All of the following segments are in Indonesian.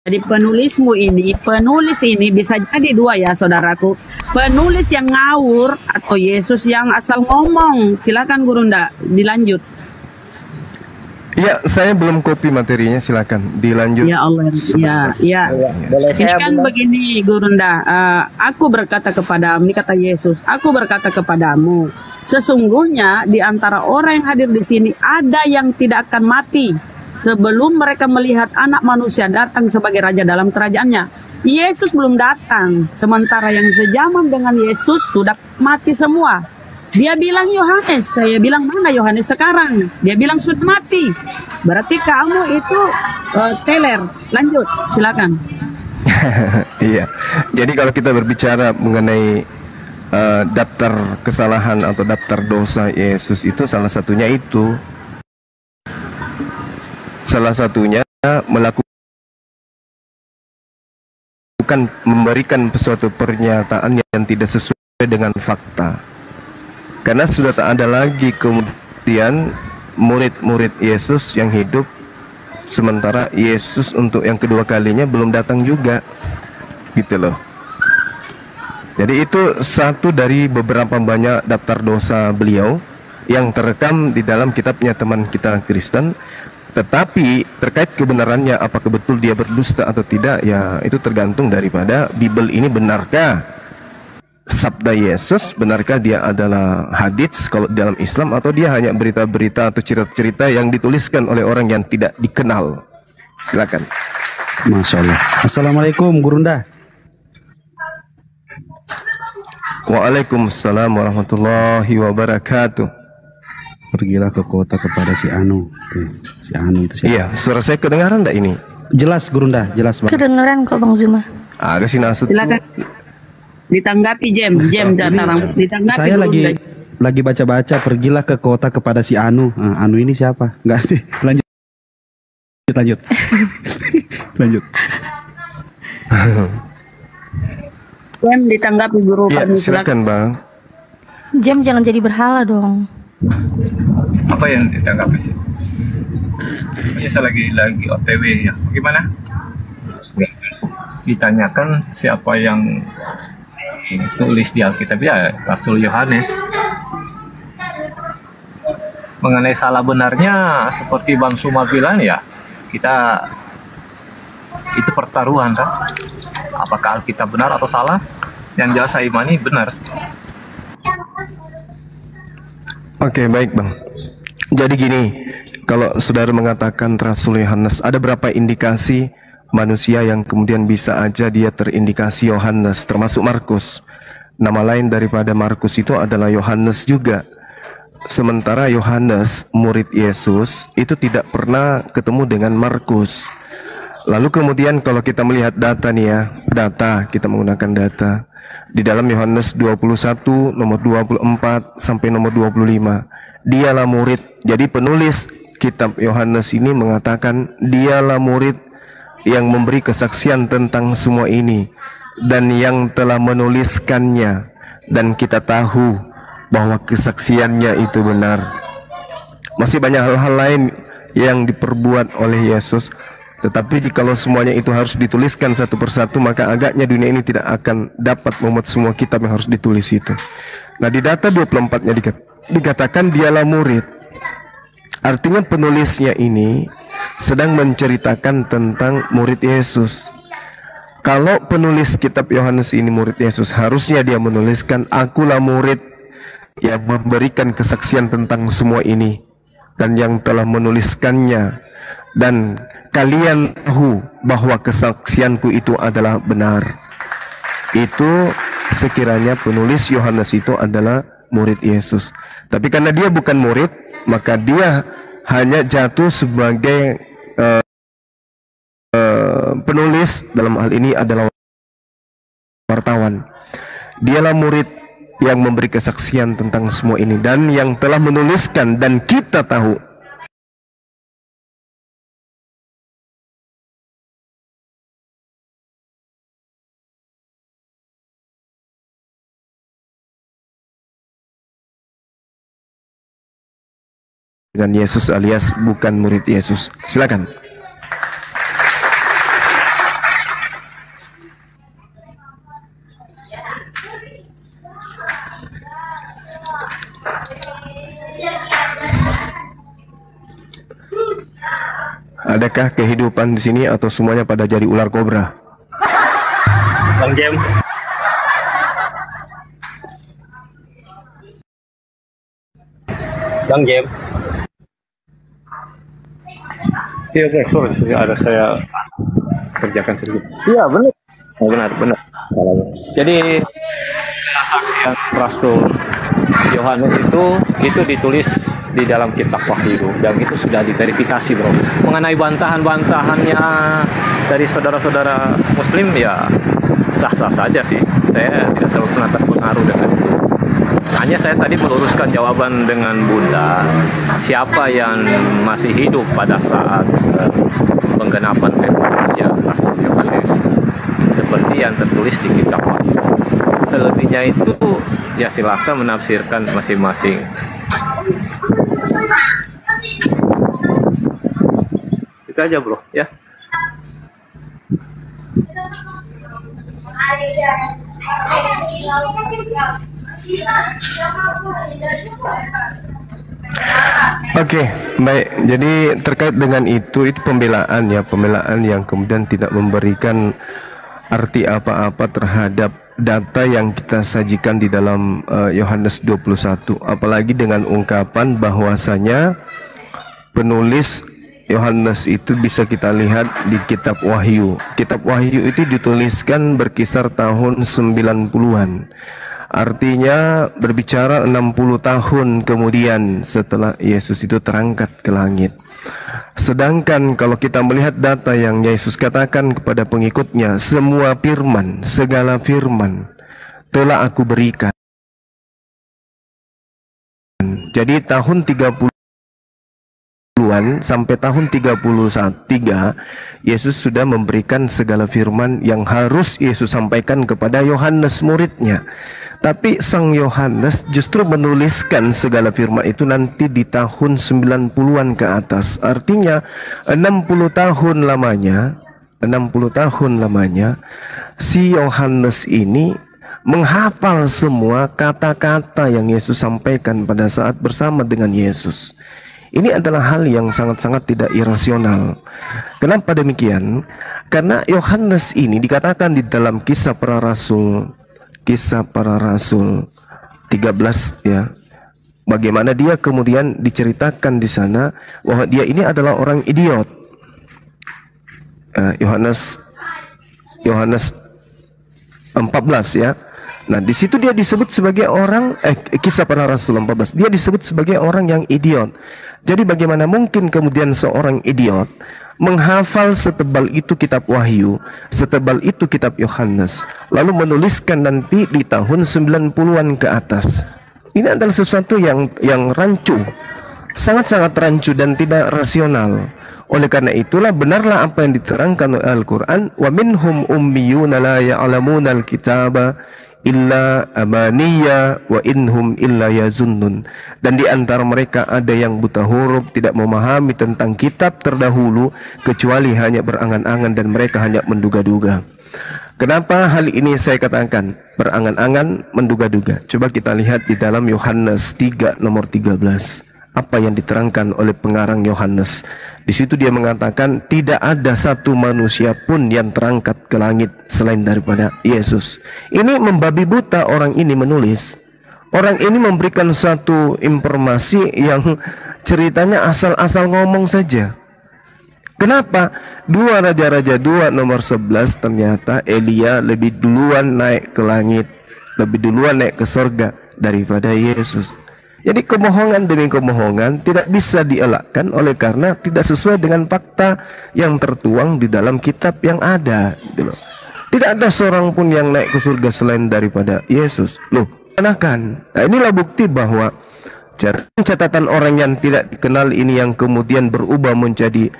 Jadi penulis ini bisa jadi dua ya saudaraku. Penulis yang ngawur atau Yesus yang asal ngomong. Silakan Gurunda, dilanjut. Ya, saya belum copy materinya, silakan dilanjut. Ya Allah, ya. Ini kan begini Gurunda, aku berkata kepadamu, ini kata Yesus, aku berkata kepadamu, sesungguhnya di antara orang yang hadir di sini ada yang tidak akan mati sebelum mereka melihat anak manusia datang sebagai raja dalam kerajaannya. Yesus belum datang, sementara yang sejaman dengan Yesus sudah mati semua. Dia bilang Yohanes, saya bilang mana Yohanes sekarang? Dia bilang sudah mati. Berarti kamu itu teler. Lanjut, silakan. Iya, jadi kalau kita berbicara mengenai daftar kesalahan atau daftar dosa Yesus itu salah satunya memberikan suatu pernyataan yang tidak sesuai dengan fakta. Karena sudah tak ada lagi kemudian murid-murid Yesus yang hidup, sementara Yesus untuk yang kedua kalinya belum datang juga, gitu loh. Jadi itu satu dari beberapa banyak daftar dosa beliau yang terekam di dalam kitabnya teman kita Kristen. Tetapi terkait kebenarannya, apakah betul dia berdusta atau tidak, ya itu tergantung daripada Bible ini benarkah sabda Yesus, benarkah dia adalah hadits kalau dalam Islam, atau dia hanya berita-berita atau cerita-cerita yang dituliskan oleh orang yang tidak dikenal. Silakan. Masya Allah. Assalamualaikum Gurunda. Waalaikumsalam warahmatullahi wabarakatuh. Pergilah ke kota kepada si Anu. Si Anu itu siapa? Iya, suara saya kedengaran enggak ini? Jelas Gurunda, jelas Bang. Kedengeran kok Bang Zuma. Agak sih nasut. Silakan. Ditanggapi Jem datang. Ditanggapi. Saya lagi baca-baca, pergilah ke kota kepada si Anu. Anu ini siapa? Enggak nih. Lanjut. Lanjut. Jem ditanggapi guru. Ya, silakan Bang. Jem jangan jadi berhala dong. Apa yang ditanggapi sih? Saya lagi OTW ya. Bagaimana? Ditanyakan siapa yang ditulis di Alkitab, ya Rasul Yohanes. Mengenai salah benarnya seperti Bang Suma bilang, ya kita itu pertaruhan kan. Apakah Alkitab benar atau salah? Yang jelas saya imani benar. Oke, baik Bang. Jadi gini, kalau saudara mengatakan Rasul Yohanes, ada berapa indikasi manusia yang kemudian bisa aja dia terindikasi Yohanes, termasuk Markus. Nama lain daripada Markus itu adalah Yohanes juga. Sementara Yohanes, murid Yesus, itu tidak pernah ketemu dengan Markus. Lalu kemudian kalau kita melihat data nih ya, kita menggunakan data. Di dalam Yohanes 21 nomor 24 sampai nomor 25, dialah murid. Jadi penulis kitab Yohanes ini mengatakan dialah murid yang memberi kesaksian tentang semua ini dan yang telah menuliskannya, dan kita tahu bahwa kesaksiannya itu benar. Masih banyak hal-hal lain yang diperbuat oleh Yesus, tetapi kalau semuanya itu harus dituliskan satu persatu, maka agaknya dunia ini tidak akan dapat memuat semua kitab yang harus ditulis itu. Nah, di data 24-nya dikatakan dialah murid. Artinya penulisnya ini sedang menceritakan tentang murid Yesus. Kalau penulis kitab Yohanes ini murid Yesus, harusnya dia menuliskan akulah murid yang memberikan kesaksian tentang semua ini dan yang telah menuliskannya, dan kalian tahu bahwa kesaksianku itu adalah benar. Itu sekiranya penulis Yohanes itu adalah murid Yesus. Tapi karena dia bukan murid, maka dia hanya jatuh sebagai penulis, dalam hal ini adalah wartawan. Dialah murid yang memberi kesaksian tentang semua ini dan yang telah menuliskan, dan kita tahu dengan Yesus alias bukan murid Yesus. Silakan. Adakah kehidupan di sini atau semuanya pada jadi ular kobra? Bang Jem. Bang Jem. Iya, sorry, ada saya kerjakan sedikit. Iya, benar. Oh, benar. Jadi kesaksian Rasul Yohanes itu ditulis di dalam kitab Wahyu dan itu sudah diverifikasi, bro. Mengenai bantahan-bantahannya dari saudara-saudara Muslim ya sah-sah saja sih. Saya tidak terlalu terpengaruh dengan itu. Hanya saya tadi meluruskan jawaban dengan Bunda, siapa yang masih hidup pada saat penggenapan tempoh ya Rasul Yohanes, seperti yang tertulis di kitab Wahyu. Selebihnya itu ya silakan menafsirkan masing-masing. Itu aja, bro, ya. Oke, baik. Jadi terkait dengan itu pembelaan ya, pembelaan yang kemudian tidak memberikan arti apa-apa terhadap data yang kita sajikan di dalam Yohanes 21, apalagi dengan ungkapan bahwasanya penulis Yohanes itu bisa kita lihat di kitab Wahyu. Kitab Wahyu itu dituliskan berkisar tahun 90-an. Artinya berbicara 60 tahun kemudian setelah Yesus itu terangkat ke langit. Sedangkan kalau kita melihat data yang Yesus katakan kepada pengikutnya, semua firman, segala firman telah aku berikan. Jadi tahun 30-an sampai tahun 33 Yesus sudah memberikan segala firman yang harus Yesus sampaikan kepada Yohanes muridnya. Tapi Sang Yohanes justru menuliskan segala firman itu nanti di tahun 90-an ke atas. Artinya 60 tahun lamanya si Yohanes ini menghafal semua kata-kata yang Yesus sampaikan pada saat bersama dengan Yesus. Ini adalah hal yang sangat-sangat tidak irasional. Kenapa demikian? Karena Yohanes ini dikatakan di dalam Kisah Para Rasul 13 ya, bagaimana dia kemudian diceritakan di sana bahwa dia ini adalah orang idiot. Yohanes 14 ya. Nah, di situ dia disebut sebagai orang Kisah Para Rasul 14. Dia disebut sebagai orang yang idiot. Jadi bagaimana mungkin kemudian seorang idiot menghafal setebal itu kitab Wahyu, setebal itu kitab Yohanes, lalu menuliskan nanti di tahun 90-an ke atas. Ini adalah sesuatu yang rancu, sangat-sangat rancu dan tidak rasional. Oleh karena itulah benarlah apa yang diterangkan oleh Al-Quran, wa minhum ummiyuna la ya'lamuna al-kitaba illa amaniya wa inhum illa yazunnun. Dan di antara mereka ada yang buta huruf, tidak memahami tentang kitab terdahulu kecuali hanya berangan-angan dan mereka hanya menduga-duga. Kenapa hal ini saya katakan berangan-angan, menduga-duga? Coba kita lihat di dalam Yohanes 3 nomor 13. Apa yang diterangkan oleh pengarang Yohanes. Di situ dia mengatakan tidak ada satu manusia pun yang terangkat ke langit selain daripada Yesus. Ini membabi buta orang ini menulis. Orang ini memberikan satu informasi yang ceritanya asal-asal ngomong saja. Kenapa? 2 Raja-Raja 2 nomor 11 ternyata Elia lebih duluan naik ke langit, lebih duluan naik ke surga daripada Yesus. Jadi kebohongan demi kebohongan tidak bisa dielakkan oleh karena tidak sesuai dengan fakta yang tertuang di dalam kitab yang ada. Gitu loh. Tidak ada seorang pun yang naik ke surga selain daripada Yesus. Loh, kenakan. Nah, inilah bukti bahwa catatan orang yang tidak dikenal ini yang kemudian berubah menjadi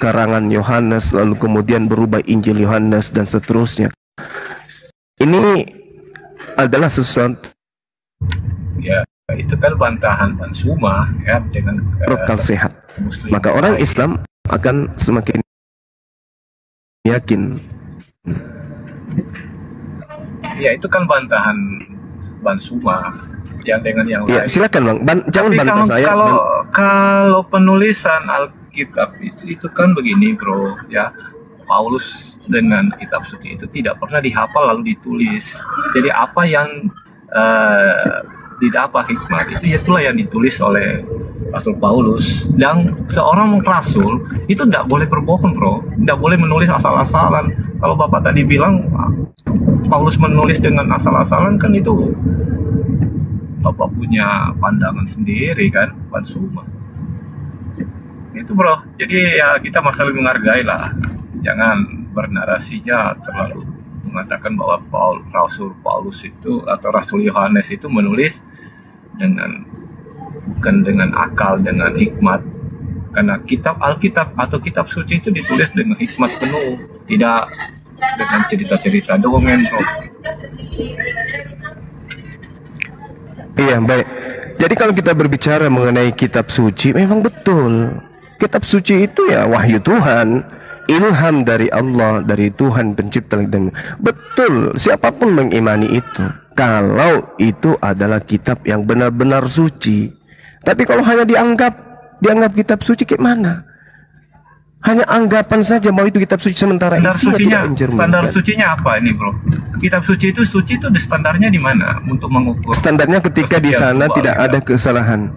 karangan Yohanes, lalu kemudian berubah Injil Yohanes dan seterusnya. Ini adalah sesuatu. Ya, itu kan bantahan Bansuma ya dengan akal sehat. Maka orang Islam akan semakin yakin. Ya, itu kan bantahan Bansuma yang dengan yang lain. Ya, silakan Bang. Jangan bantah saya. Kalau penulisan Alkitab itu kan begini bro ya, Paulus dengan kitab suci itu tidak pernah dihafal lalu ditulis. Jadi apa yang didapat hikmat itu itulah yang ditulis oleh Rasul Paulus. Dan seorang rasul itu tidak boleh berbohong bro, tidak boleh menulis asal-asalan. Kalau Bapak tadi bilang Paulus menulis dengan asal-asalan, kan itu Bapak punya pandangan sendiri kan, Pan Suma. Itu bro, jadi ya kita masalah menghargai lah, jangan bernarasinya terlalu mengatakan bahwa Rasul Paulus itu atau Rasul Yohanes itu menulis bukan dengan akal, dengan hikmat, karena kitab Alkitab atau kitab suci itu ditulis dengan hikmat penuh, tidak dengan cerita-cerita dongeng bro. Iya, baik. Jadi kalau kita berbicara mengenai kitab suci, memang betul. Kitab suci itu ya wahyu Tuhan, ilham dari Allah, dari Tuhan pencipta langit dan bumi. Betul, siapapun mengimani itu, kalau itu adalah kitab yang benar-benar suci. Tapi kalau hanya dianggap kitab suci, kayak mana? Hanya anggapan saja bahwa itu kitab suci, sementara isinya tidak mencerminkan. Standar sucinya apa ini bro? Kitab suci itu standarnya di mana untuk mengukur? Standarnya ketika di sana tidak ada kesalahan.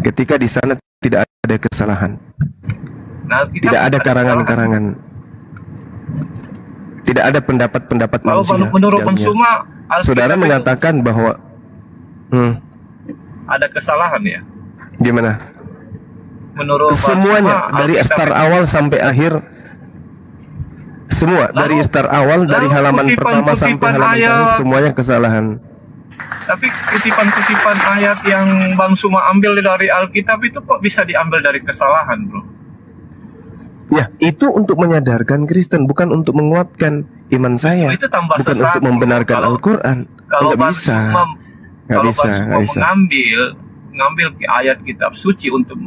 Ketika di sana tidak ada kesalahan. Nah, tidak ada karangan-karangan. Tidak ada pendapat-pendapat manusia. Kalau menurut Mensuma, saudara mengatakan bahwa ada kesalahan ya? Gimana? Menurut semuanya Mensuma, dari start awal sampai akhir, semua dari start awal, dari halaman pertama sampai halaman akhir, semuanya kesalahan. Tapi kutipan-kutipan ayat yang Bang Suma ambil dari Alkitab itu kok bisa diambil dari kesalahan bro? Ya, itu untuk menyadarkan Kristen, bukan untuk menguatkan iman saya. Itu tambah bukan sesat, untuk membenarkan Al-Quran. Kalau nggak bisa, nggak bisa, nggak bisa. Mengambil ayat kitab suci untuk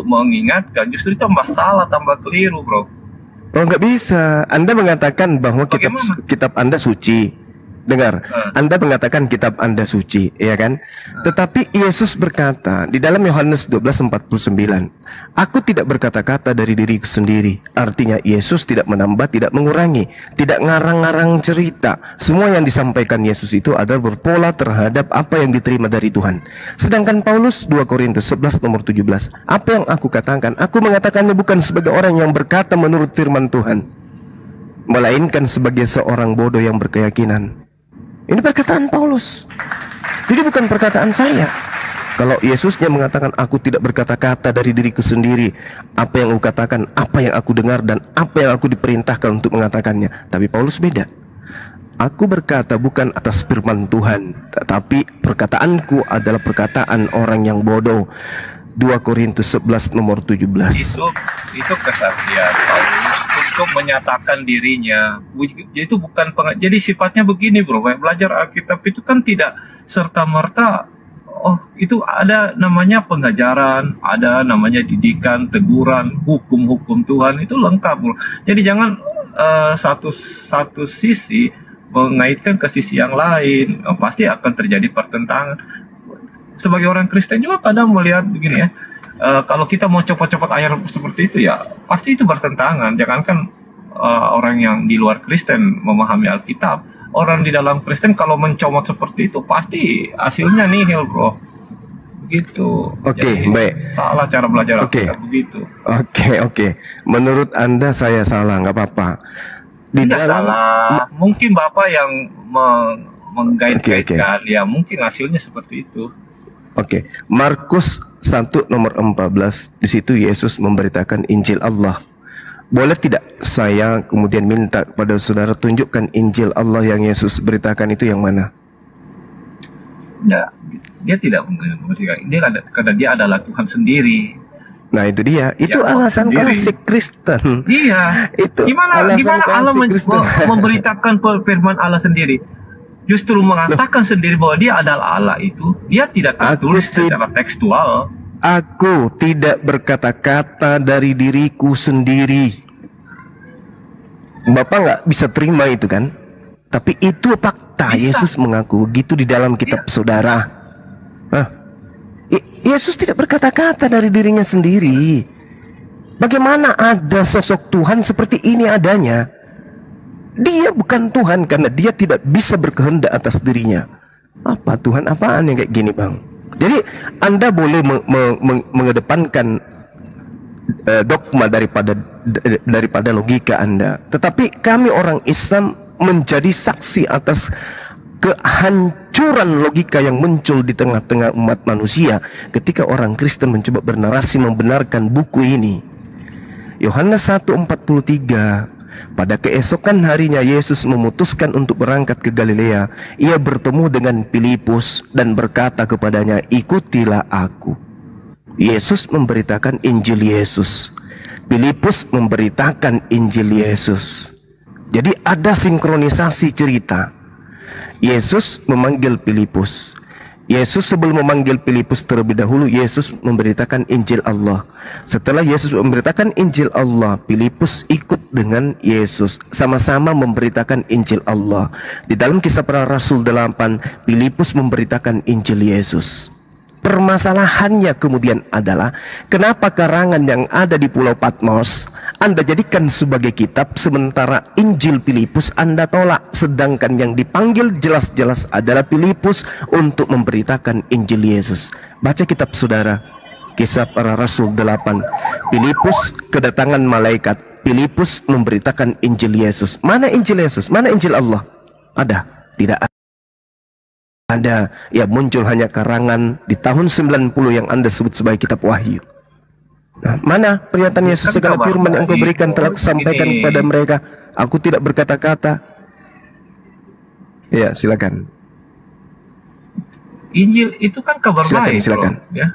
mengingatkan, justru itu tambah salah, tambah keliru bro. Oh, nggak bisa. Anda mengatakan bahwa kitab Anda suci. Dengar, Anda mengatakan kitab Anda suci, ya kan? Tetapi Yesus berkata di dalam Yohanes 12:49, aku tidak berkata-kata dari diriku sendiri. Artinya Yesus tidak menambah, tidak mengurangi, tidak ngarang-ngarang cerita. Semua yang disampaikan Yesus itu adalah berpola terhadap apa yang diterima dari Tuhan. Sedangkan Paulus 2 Korintus 11 nomor 17, apa yang aku katakan, aku mengatakannya bukan sebagai orang yang berkata menurut firman Tuhan, melainkan sebagai seorang bodoh yang berkeyakinan. Ini perkataan Paulus. Jadi bukan perkataan saya. Kalau Yesusnya mengatakan aku tidak berkata-kata dari diriku sendiri, apa yang aku katakan, apa yang aku dengar, dan apa yang aku diperintahkan untuk mengatakannya. Tapi Paulus beda. Aku berkata bukan atas firman Tuhan, tetapi perkataanku adalah perkataan orang yang bodoh. 2 Korintus 11 nomor 17. Itu kesaksian Paulus untuk menyatakan dirinya. Itu bukan jadi sifatnya begini bro. Belajar Alkitab itu kan tidak serta-merta itu ada namanya pengajaran, ada namanya didikan, teguran, hukum-hukum Tuhan, itu lengkap bro. Jadi jangan satu sisi mengaitkan ke sisi yang lain. Pasti akan terjadi pertentangan. Sebagai orang Kristen juga kadang melihat begini ya, kalau kita mau copot-copot ayat seperti itu ya pasti itu bertentangan. Jangankan orang yang di luar Kristen memahami Alkitab, orang di dalam Kristen kalau mencomot seperti itu pasti hasilnya nihil bro. Begitu. Oke, baik. Salah cara belajar Alkitab begitu. Oke. Menurut Anda saya salah, nggak apa-apa. Tidak salah. Mungkin Bapak yang menggait-gaitkan, ya mungkin hasilnya seperti itu. Oke, Markus 1 nomor 14, di situ Yesus memberitakan Injil Allah. Boleh tidak saya kemudian minta kepada saudara tunjukkan Injil Allah yang Yesus beritakan itu yang mana? Ya, dia tidak memberitakan. Karena dia adalah Tuhan sendiri. Nah itu dia, itu ya, alasan klasik Kristen. Iya. Itu gimana Allah memberitakan firman Allah sendiri? Justru mengatakan sendiri bahwa dia adalah Allah itu, dia tidak tertulis secara tekstual. Aku tidak berkata-kata dari diriku sendiri. Bapak nggak bisa terima itu kan? Tapi itu fakta. Bisa. Yesus mengaku gitu di dalam kitab saudara. Yesus tidak berkata-kata dari dirinya sendiri. Bagaimana ada sosok Tuhan seperti ini adanya? Dia bukan Tuhan karena dia tidak bisa berkehendak atas dirinya. Apa Tuhan apaan yang kayak gini, Bang? Jadi Anda boleh mengedepankan dogma daripada logika Anda, tetapi kami orang Islam menjadi saksi atas kehancuran logika yang muncul di tengah-tengah umat manusia ketika orang Kristen mencoba bernarasi membenarkan buku ini. Yohanes 1:43, pada keesokan harinya Yesus memutuskan untuk berangkat ke Galilea. Ia bertemu dengan Filipus dan berkata kepadanya, ikutilah aku. Yesus memberitakan Injil Yesus, Filipus memberitakan Injil Yesus. Jadi ada sinkronisasi cerita. Yesus memanggil Filipus. Yesus sebelum memanggil Filipus terlebih dahulu, Yesus memberitakan Injil Allah. Setelah Yesus memberitakan Injil Allah, Filipus ikut dengan Yesus, sama-sama memberitakan Injil Allah. Di dalam Kisah Para Rasul 8, Filipus memberitakan Injil Yesus. Permasalahannya kemudian adalah, kenapa karangan yang ada di Pulau Patmos Anda jadikan sebagai kitab, sementara Injil Filipus Anda tolak, sedangkan yang dipanggil jelas-jelas adalah Filipus untuk memberitakan Injil Yesus. Baca kitab saudara, Kisah Para Rasul 8. Filipus kedatangan malaikat, Filipus memberitakan Injil Yesus. Mana Injil Yesus? Mana Injil Allah? Ada? Tidak ada. Ya, muncul hanya karangan di tahun 90 yang Anda sebut sebagai kitab Wahyu. Nah, mana pernyataan Yesus, segala firman yang Engkau berikan telah kusampaikan kepada mereka, aku tidak berkata-kata. Ya, silakan. Injil itu kan kabar baik, silakan. Bro, ya.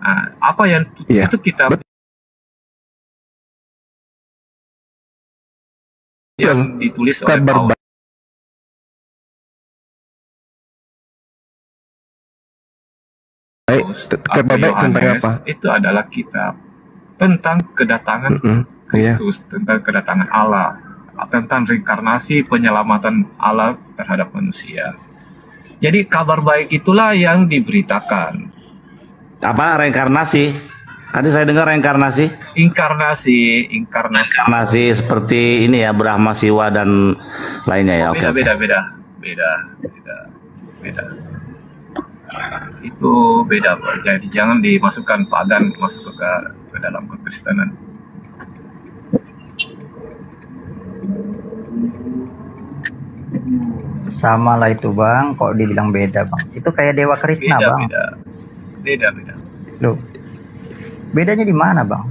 Nah, apa yang Ya, itu kita yang ditulis oleh kabar Paulus. Baik, kabar baik tentang apa? Itu adalah kitab tentang kedatangan Kristus, tentang kedatangan Allah, tentang reinkarnasi penyelamatan Allah terhadap manusia. Jadi kabar baik itulah yang diberitakan. Apa reinkarnasi? Tadi saya dengar reinkarnasi. Inkarnasi seperti ini ya, Brahma, Siwa dan lainnya ya. Oke. Beda. Itu beda, Pak. Jadi jangan dimasukkan pagan masuk ke dalam kekristenan. Sama lah itu Bang, kok dibilang beda Bang? Itu kayak Dewa Krishna Bang. Beda. Loh, bedanya di mana Bang?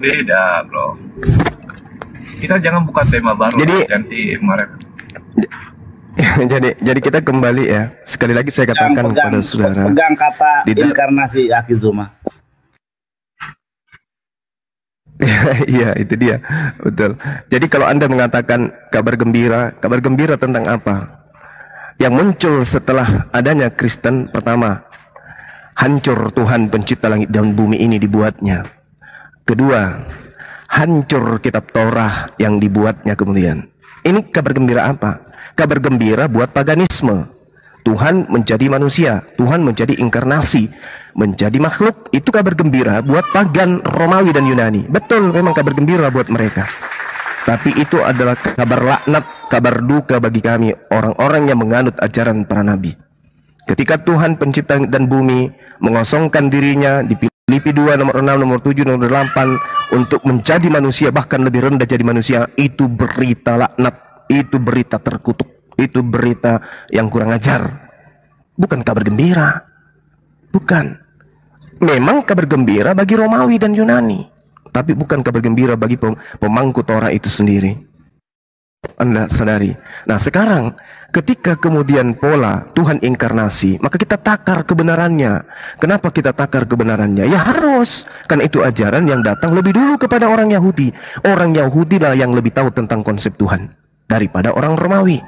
Beda, Bro. Kita jangan buka tema baru. Jadi nanti mereka. jadi kita kembali ya. Sekali lagi saya katakan kepada saudara, pegang kata inkarnasi Akizuma. Iya, itu dia, betul. Jadi kalau Anda mengatakan kabar gembira tentang apa? Yang muncul setelah adanya Kristen, pertama, hancur Tuhan pencipta langit dan bumi ini dibuatnya. Kedua, hancur kitab Torah yang dibuatnya kemudian. Ini kabar gembira apa? Kabar gembira buat paganisme. Tuhan menjadi manusia, Tuhan menjadi inkarnasi, menjadi makhluk. Itu kabar gembira buat pagan Romawi dan Yunani. Betul, memang kabar gembira buat mereka. Tapi itu adalah kabar laknat, kabar duka bagi kami, orang-orang yang menganut ajaran para nabi. Ketika Tuhan pencipta dan bumi mengosongkan dirinya di Filipi 2 nomor 6, nomor 7, nomor 8 untuk menjadi manusia, bahkan lebih rendah jadi manusia, itu berita laknat. Itu berita terkutuk, itu berita yang kurang ajar. Bukan kabar gembira. Bukan. Memang kabar gembira bagi Romawi dan Yunani, tapi bukan kabar gembira bagi pemangku Torah itu sendiri. Anda sadari. Nah sekarang ketika kemudian pola Tuhan inkarnasi, maka kita takar kebenarannya. Kenapa kita takar kebenarannya? Ya harus, karena itu ajaran yang datang lebih dulu kepada orang Yahudi. Orang Yahudi lah yang lebih tahu tentang konsep Tuhan daripada orang Romawi.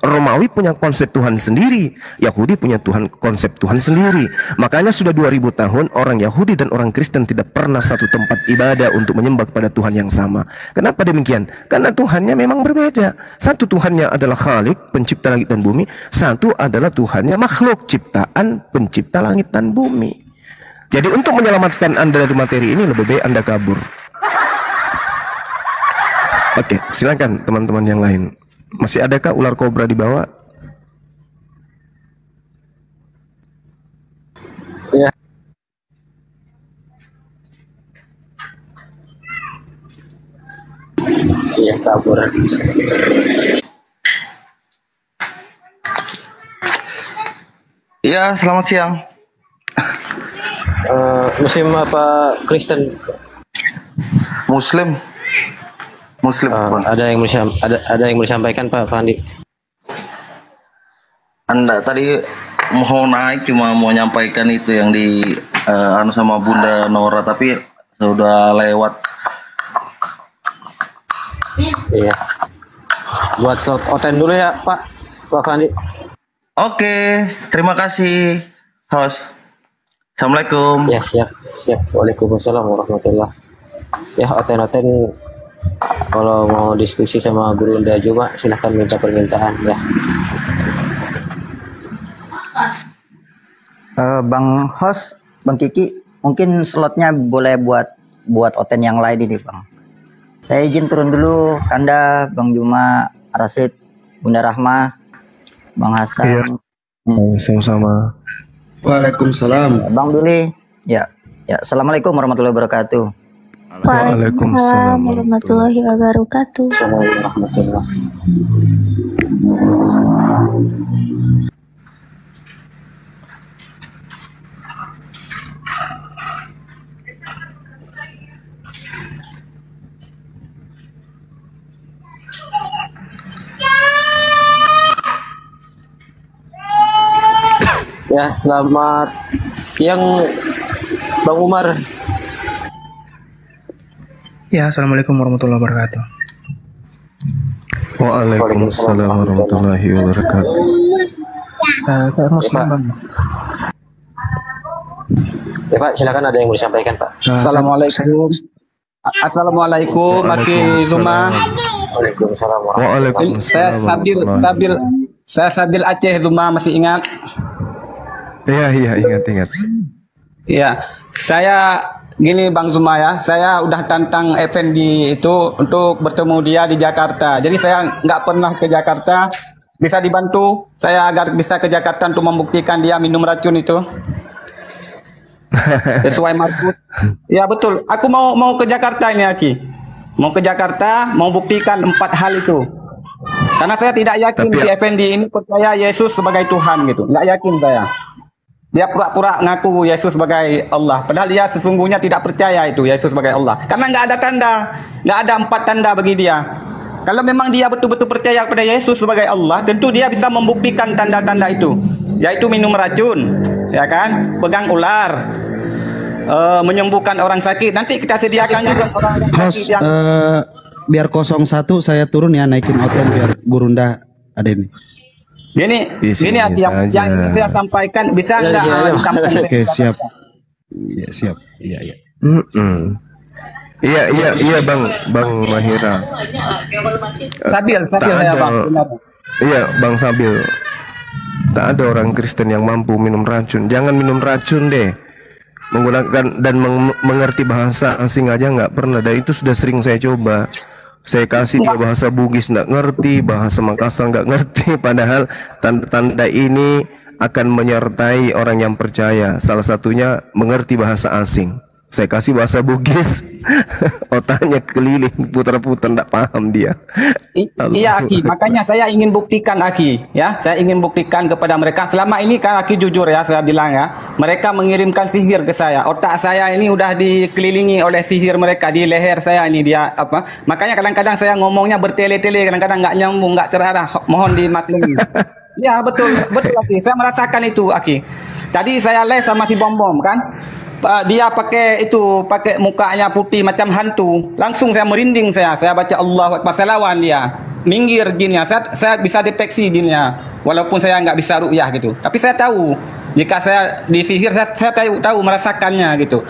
Romawi punya konsep Tuhan sendiri, Yahudi punya konsep Tuhan sendiri. Makanya sudah 2000 tahun orang Yahudi dan orang Kristen tidak pernah satu tempat ibadah untuk menyembah kepada Tuhan yang sama. Kenapa demikian? Karena Tuhannya memang berbeda. Satu Tuhannya adalah Khalik, pencipta langit dan bumi. Satu adalah Tuhannya makhluk, ciptaan pencipta langit dan bumi. Jadi untuk menyelamatkan Anda dari materi ini lebih baik Anda kabur. Oke, silakan teman-teman yang lain. Masih adakah ular kobra di bawah? Ya. Iya, kabur. Ya, selamat siang. Muslim apa Kristen? Muslim. Muslim. Bang. Ada yang mau disampaikan Pak Fandi? Anda tadi mau naik cuma mau nyampaikan itu yang di anu sama Bunda Nora, tapi sudah lewat. Iya. Buat slot oten dulu ya Pak Fandi. Oke, terima kasih host. Assalamualaikum. Ya, siap. Waalaikumsalam warahmatullah. Ya, oten-oten kalau mau diskusi sama Guru Unda juga silahkan minta permintaan ya. Bang host, Bang Kiki, mungkin slotnya boleh buat oten yang lain ini Bang. Saya izin turun dulu, Kanda, Bang Juma, Rasid, Bunda Rahma, Bang Hasan. Iya. Sama-sama. Waalaikumsalam. Bang Duli, ya. Assalamualaikum warahmatullahi wabarakatuh. Waalaikumsalam warahmatullahi wabarakatuh. Assalamualaikum warahmatullahi. Ya, selamat siang Bang Umar. Ya, assalamualaikum warahmatullahi wabarakatuh. Waalaikumsalam warahmatullahi wabarakatuh. Saya Muslim Bang. Ya Pak, silakan ada yang mau disampaikan Pak. Assalamualaikum. Assalamualaikum, Maki Zuma. Waalaikumsalam. Saya Sabil Aceh Zuma, masih ingat? Iya, ingat. Iya, saya gini Bang Zuma ya, saya udah tantang Effendi itu untuk bertemu dia di Jakarta. Jadi saya nggak pernah ke Jakarta. Bisa dibantu saya agar bisa ke Jakarta untuk membuktikan dia minum racun itu. Sesuai Markus. Ya betul. Aku mau ke Jakarta ini Aki. Mau ke Jakarta, mau buktikan 4 hal itu. Karena saya tidak yakin si Effendi ini percaya Yesus sebagai Tuhan gitu. Nggak yakin saya. Dia pura-pura ngaku Yesus sebagai Allah. Padahal dia sesungguhnya tidak percaya itu Yesus sebagai Allah. Karena nggak ada tanda, nggak ada 4 tanda bagi dia. Kalau memang dia betul-betul percaya kepada Yesus sebagai Allah, tentu dia bisa membuktikan tanda-tanda itu, yaitu minum racun, ya kan, pegang ular, menyembuhkan orang sakit. Nanti kita sediakan juga orang Host, sakit yang biar 01 saya turun ya, naikin oten biar Gurunda ada ini. Gini yang saya sampaikan bisa nggak ditampung? Oke, siap. Iya, siap. Iya. Iya Bang Mahira. Sabil ya Bang. Iya Bang Sabil. Tak ada orang Kristen yang mampu minum racun. Jangan minum racun deh. Menggunakan dan mengerti bahasa asing aja nggak pernah. Dan itu sudah sering saya coba. Saya kasih dia bahasa Bugis nggak ngerti, bahasa Makassar nggak ngerti. Padahal tanda-tanda ini akan menyertai orang yang percaya. Salah satunya mengerti bahasa asing. Saya kasih bahasa Bugis, otaknya keliling, putar-putar, nggak paham dia. Iya Aki, makanya saya ingin buktikan Aki, ya, saya ingin buktikan kepada mereka. Selama ini kan Aki jujur ya, saya bilang ya, mereka mengirimkan sihir ke saya. Otak saya ini udah dikelilingi oleh sihir mereka di leher saya ini dia apa. Makanya kadang-kadang saya ngomongnya bertele-tele, kadang-kadang nggak nyambung, nggak cerah. Mohon dimaklumi. Ya betul Aki, saya merasakan itu Aki. Tadi saya les sama si Bom kan. Dia pakai mukanya putih macam hantu. Langsung saya merinding saya baca Allahu Akbar, saya lawan dia. Minggir jinnya. Saya bisa deteksi jinnya. Walaupun saya nggak bisa ru'yah gitu. Tapi saya tahu jika saya disihir saya tahu merasakannya gitu.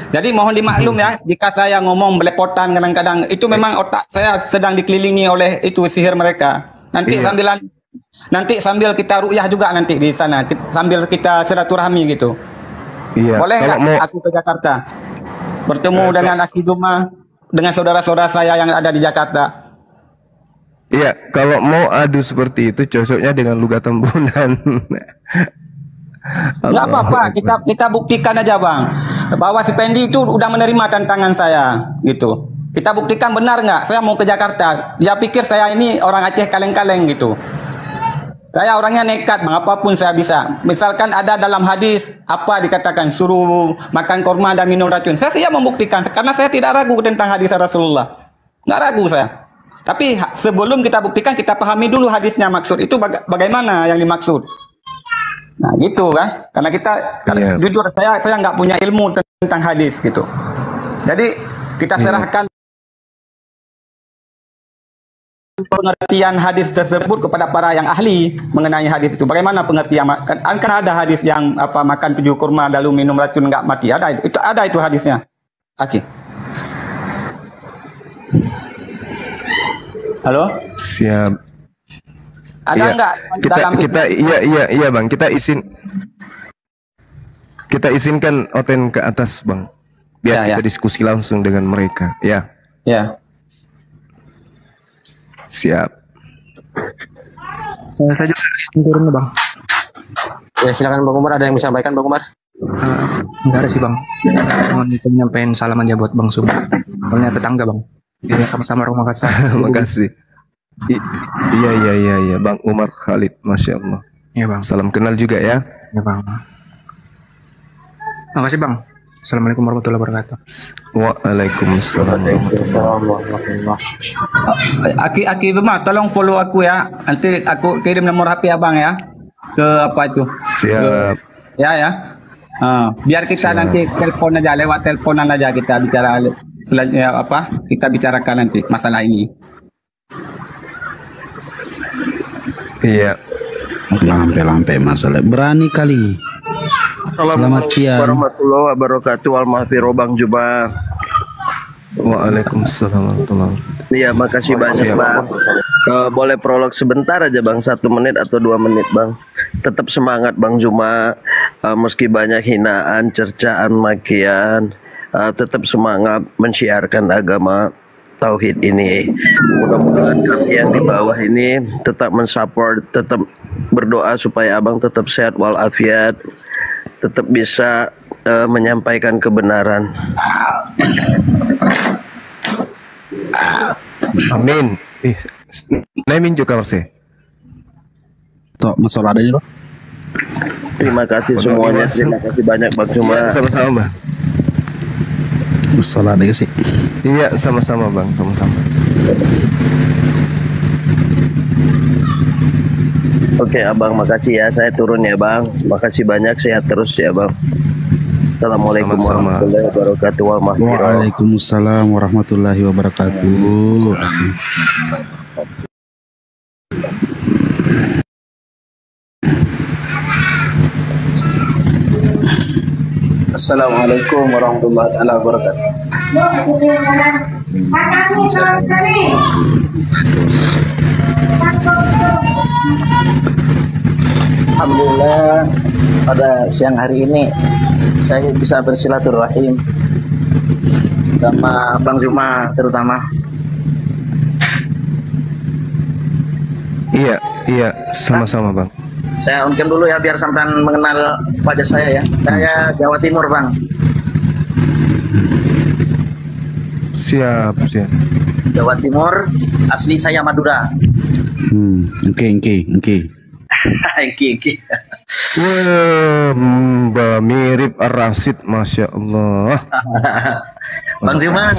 Jadi mohon dimaklum ya jika saya ngomong belepotan kadang-kadang itu memang otak saya sedang dikelilingi oleh itu sihir mereka. Nanti sambil kita ru'yah juga nanti di sana sambil kita silaturahmi gitu. Iya. Boleh Kalau nggak mau aku ke Jakarta? Bertemu dengan Aki Juma, dengan saudara-saudara saya yang ada di Jakarta. iya, kalau mau adu seperti itu cocoknya dengan Lugat Tembunan. Nggak apa-apa, kita buktikan aja bang, bahwa si Pendi itu udah menerima tantangan saya, gitu. Kita buktikan benar nggak? Saya mau ke Jakarta. Dia pikir saya ini orang Aceh kaleng-kaleng gitu. Saya orangnya nekat bang, apapun saya bisa. Misalkan ada dalam hadis apa dikatakan suruh makan korma dan minum racun, saya siap membuktikan karena saya tidak ragu tentang hadis Rasulullah. Nggak ragu saya. Tapi sebelum kita buktikan, kita pahami dulu hadisnya maksud itu bagaimana yang dimaksud. Nah gitu kan, karena kita jujur saya nggak punya ilmu tentang hadis gitu. Jadi kita serahkan pengertian hadis tersebut kepada para yang ahli mengenai hadis itu. Bagaimana pengertian? Kan ada hadis yang apa makan 7 kurma lalu minum racun nggak mati. Ada itu hadisnya. Aki. Halo? Siap. Ada nggak iya bang, kita izinkan Oten ke atas bang, biar kita diskusi langsung dengan mereka, ya. Ya. Siap. Saya juga izin turun bang. Ya silakan Bang Umar, ada yang bisa sampaikan Bang Umar? Enggak ada sih bang. Cuma nyampein salam aja buat Bang Sum. Soalnya tetangga bang. Iya sama-sama orang Makassar. Makasih. Iya Bang Umar Khalid, masya Allah. Iya bang. Salam kenal juga ya. Iya bang. Makasih bang. Assalamualaikum warahmatullahi wabarakatuh. Waalaikumsalam warahmatullahi. Aki itu mah tolong follow aku ya. Nanti aku kirim nomor HP abang ya ke apa itu. Siap. Ya. Biar kita nanti telepon aja, lewat teleponan aja kita bicara selanjutnya apa kita bicarakan nanti masalah ini. Iya. Lampe masalah. Berani kali. Selamat siang. Warahmatullahi wabarakatuh. Al-Mahfiro Bang Juma. Waalaikumsalam warahmatullahi wabarakatuh. Iya, makasih banyak Bang. Boleh prolog sebentar aja Bang, 1 menit atau 2 menit Bang. Tetap semangat Bang Juma. Meski banyak hinaan, cercaan, makian, tetap semangat mensiarkan agama tauhid ini. Mudah-mudahan kami yang di bawah ini tetap mensupport, tetap berdoa supaya Abang tetap sehat walafiat, tetap bisa menyampaikan kebenaran. Amin. Nemin juga Marse. Tok masalah ada dulu. Terima kasih semuanya. Terima kasih banyak Bang Juma. Sama-sama Bang. Masalah ada sih. Iya sama-sama Bang, sama-sama. Oke Abang, makasih ya. Saya turun ya Bang. Makasih banyak, sehat terus ya Bang. Assalamualaikum warahmatullahi wabarakatuh. Waalaikumsalam warahmatullahi wabarakatuh. Assalamualaikum warahmatullahi wabarakatuh. Alhamdulillah pada siang hari ini saya bisa bersilaturahim sama Bang Juma terutama. Iya, sama-sama Bang. Saya unkan dulu ya biar sampean mengenal wajah saya ya. Saya Jawa Timur Bang. Siap. Jawa Timur, asli saya Madura. Oke. Wah, mirip Ar-Rasyid, masya Allah. Bang Zuma,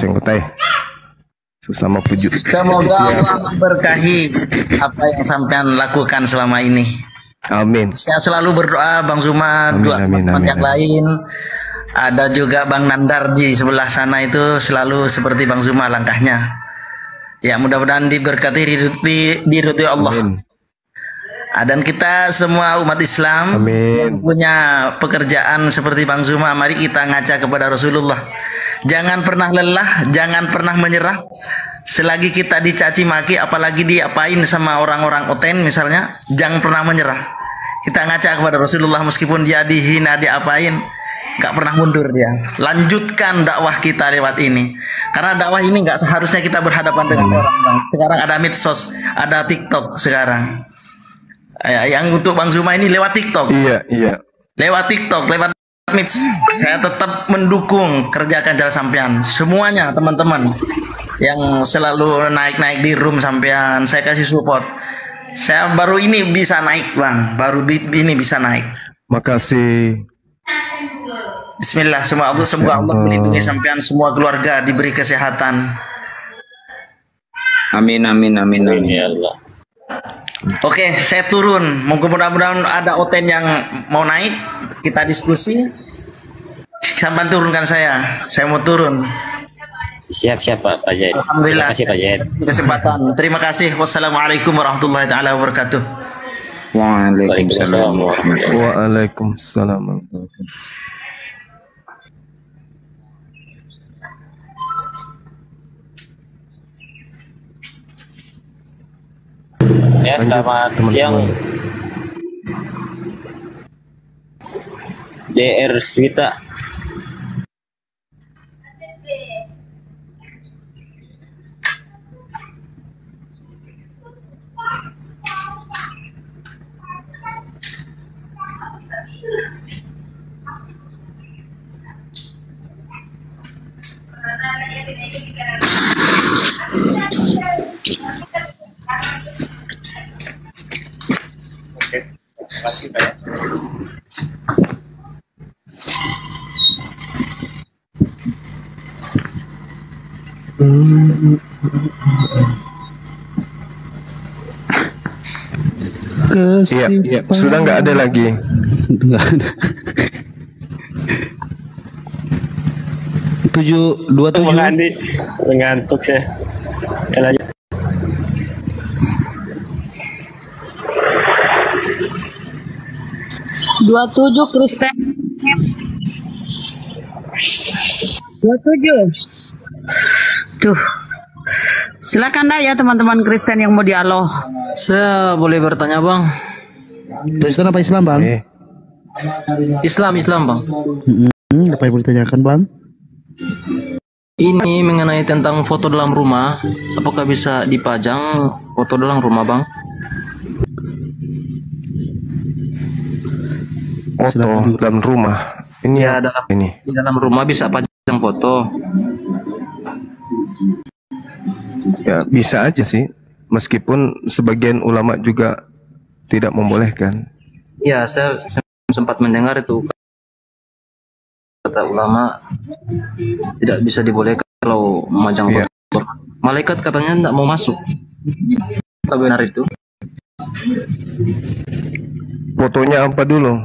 sesama pujuk. semoga Allah memberkahi apa yang sampean lakukan selama ini. Amin. Saya selalu berdoa Bang Zuma, teman yang lain. Ada juga Bang Nandar di sebelah sana itu selalu seperti Bang Zuma langkahnya. Ya mudah-mudahan diberkati ridho Allah. Amin. Dan kita semua umat Islam yang punya pekerjaan seperti Bang Zuma, mari kita ngaca kepada Rasulullah. Jangan pernah lelah, jangan pernah menyerah. Selagi kita dicaci maki, apalagi diapain sama orang-orang oten misalnya, jangan pernah menyerah. Kita ngaca kepada Rasulullah meskipun dia dihina, diapain. Gak pernah mundur dia. Lanjutkan dakwah kita lewat ini. Karena dakwah ini gak seharusnya kita berhadapan dengan orang, Bang. Sekarang ada medsos, ada TikTok sekarang. Yang untuk Bang Zuma ini lewat TikTok. Iya. Lewat TikTok, lewat medsos. Saya tetap mendukung kerjakan jalan sampean. Semuanya teman-teman yang selalu naik-naik di room sampean, saya kasih support. Saya baru ini bisa naik, Bang. Baru ini bisa naik. Makasih. Bismillah, semoga Allah melindungi sampean semua keluarga, diberi kesehatan. Amin. Ya Allah. Oke, saya turun. Mudah-mudahan ada Oten yang mau naik, kita diskusi. Sampai turunkan saya mau turun. Siap Pak Zaid. Alhamdulillah. Terima kasih Pak Zaid. Kesempatan. Terima kasih. Wassalamualaikum warahmatullahi taala wabarakatuh. Waalaikumsalam warahmatullahi wabarakatuh. Waalaikumsalam warahmatullahi wabarakatuh. Ya, selamat siang. DR Swita. Terima kasih Pak ya. Iya, sudah nggak ada lagi. Nggak ada. 727. Mengantuk saya. Ya, lanjut. Kristen. 27. Tuh. Silakan dah ya teman-teman Kristen yang mau dialog. Saya boleh bertanya, Bang? Kristen apa Islam, Bang? Islam, Bang. Apa yang boleh ditanyakan, Bang? Ini mengenai tentang foto dalam rumah. Apakah bisa dipajang foto dalam rumah, Bang? Foto dalam rumah. Ini ya, di dalam rumah bisa pajang foto. Ya, bisa aja sih. Meskipun sebagian ulama juga tidak membolehkan. Ya, saya sempat mendengar itu kata ulama tidak bisa dibolehkan kalau memajang foto. Malaikat katanya tidak mau masuk. Apa benar itu? Fotonya apa dulu?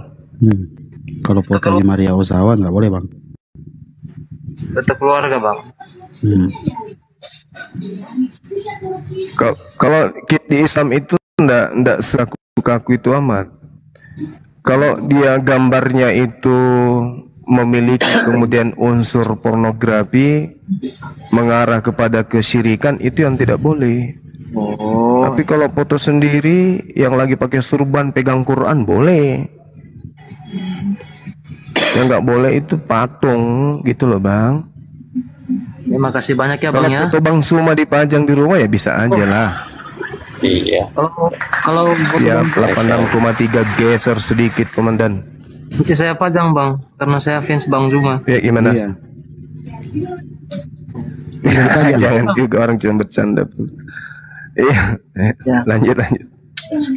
Kalau fotonya Maria Ozawa nggak boleh, Bang. Tetap keluarga, Bang. Kalau di Islam itu ndak sekaku itu amat. Kalau dia gambarnya itu memiliki kemudian unsur pornografi mengarah kepada kesyirikan, itu yang tidak boleh. Tapi kalau foto sendiri yang lagi pakai surban pegang Quran boleh. Yang nggak boleh itu patung gitu loh, Bang. Terima kasih banyak ya, Bang. Kalau foto Bang Suma dipajang di rumah ya bisa aja lah. Iya. Kalau siap 86,3 geser sedikit, Komandan. Nanti saya pajang, Bang, karena saya fans Bang Zuma. Ya gimana? Iya. Jangan juga orang cuma bercanda. Iya. Lanjut.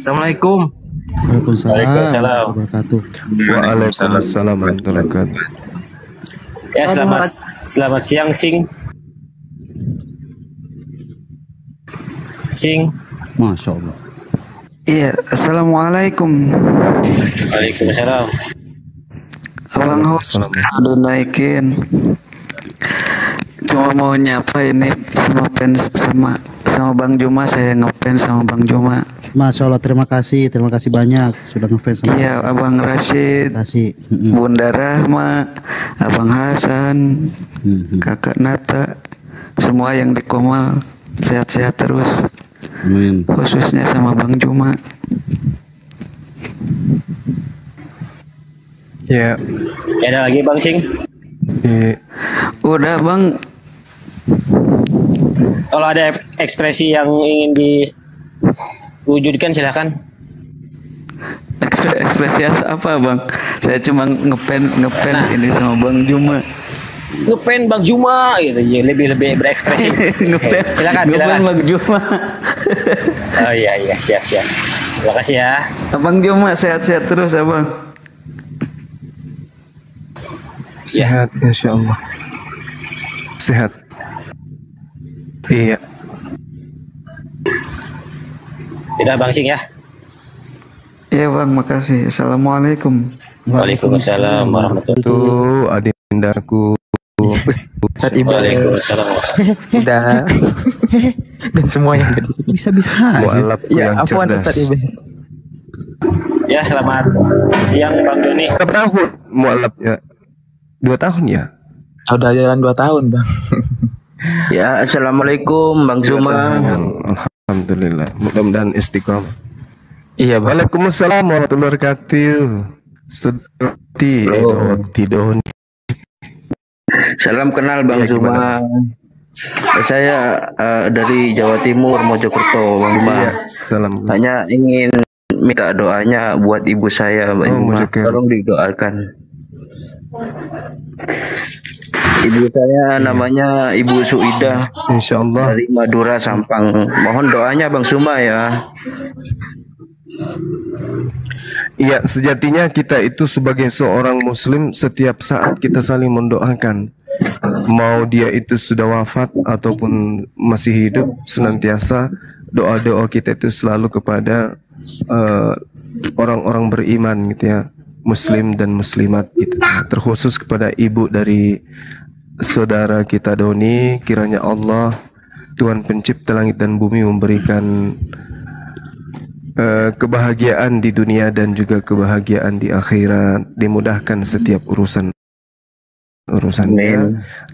Assalamualaikum. Waalaikumsalam wabarakatuh. Waalaikumsalam warahmatullahi wabarakatuh. Ya, selamat siang, Sing. Masya Allah. Iya, assalamualaikum. Waalaikumsalam. Abang host udah naikin. Cuma mau nyapa ini sama fans sama Bang Juma, saya ngefans sama Bang Juma. Masya Allah, terima kasih banyak sudah ngefans sama. Iya, Abang Rashid, Bunda Rahma, Abang Hasan, Kakak Nata, semua yang di Komal sehat-sehat terus. Amin. Khususnya sama Bang Juma. Ya. Ada lagi Bang Sing? Udah Bang. Kalau ada ekspresi yang ingin diwujudkan silahkan. Ekspresi apa Bang? Saya cuma ngefans ini sama Bang Juma. Ngepen Bang Juma gitu, ya lebih berekspresi. Silakan. Ngefans Bang Juma. Oh iya siap. Terima kasih ya. Abang Juma sehat-sehat terus Abang. Sehat, insya Allah. Sehat. Iya. Tidak Bang Sing ya. Iya Bang, makasih. Assalamualaikum. Waalaikumsalam warahmatullahi wabarakatuh. Adindaku. Waalaikumsalam. Udah. Dan semuanya di sini. Bisa-bisa. Mualaf Ya, yang afwan cerdas. Ustaz Iben. Ya, selamat siang Bang Doni. Berapa tahun mualaf ya? 2 tahun ya? Udah jalan 2 tahun Bang. Ya, assalamualaikum Bang Zuma. Alhamdulillah. Mudah-mudahan istiqomah. Iya Bang. Waalaikumsalam warahmatullahi wabarakatuh. Seperti Doni. Salam kenal Bang Zuma. Saya dari Jawa Timur, Mojokerto, Bang Zuma. Salam. Hanya ingin minta doanya buat ibu saya, Bang Zuma. Tolong didoakan. Ibu saya namanya Ibu Suida. Insyaallah. Dari Madura Sampang. Mohon doanya Bang Zuma ya. Iya, sejatinya kita itu sebagai seorang muslim setiap saat kita saling mendoakan. Mau dia itu sudah wafat ataupun masih hidup, senantiasa doa-doa kita itu selalu kepada orang-orang beriman gitu ya, muslim dan muslimat gitu. Terkhusus kepada ibu dari saudara kita Doni, kiranya Allah Tuhan pencipta langit dan bumi memberikan kebahagiaan di dunia dan juga kebahagiaan di akhirat, dimudahkan setiap urusannya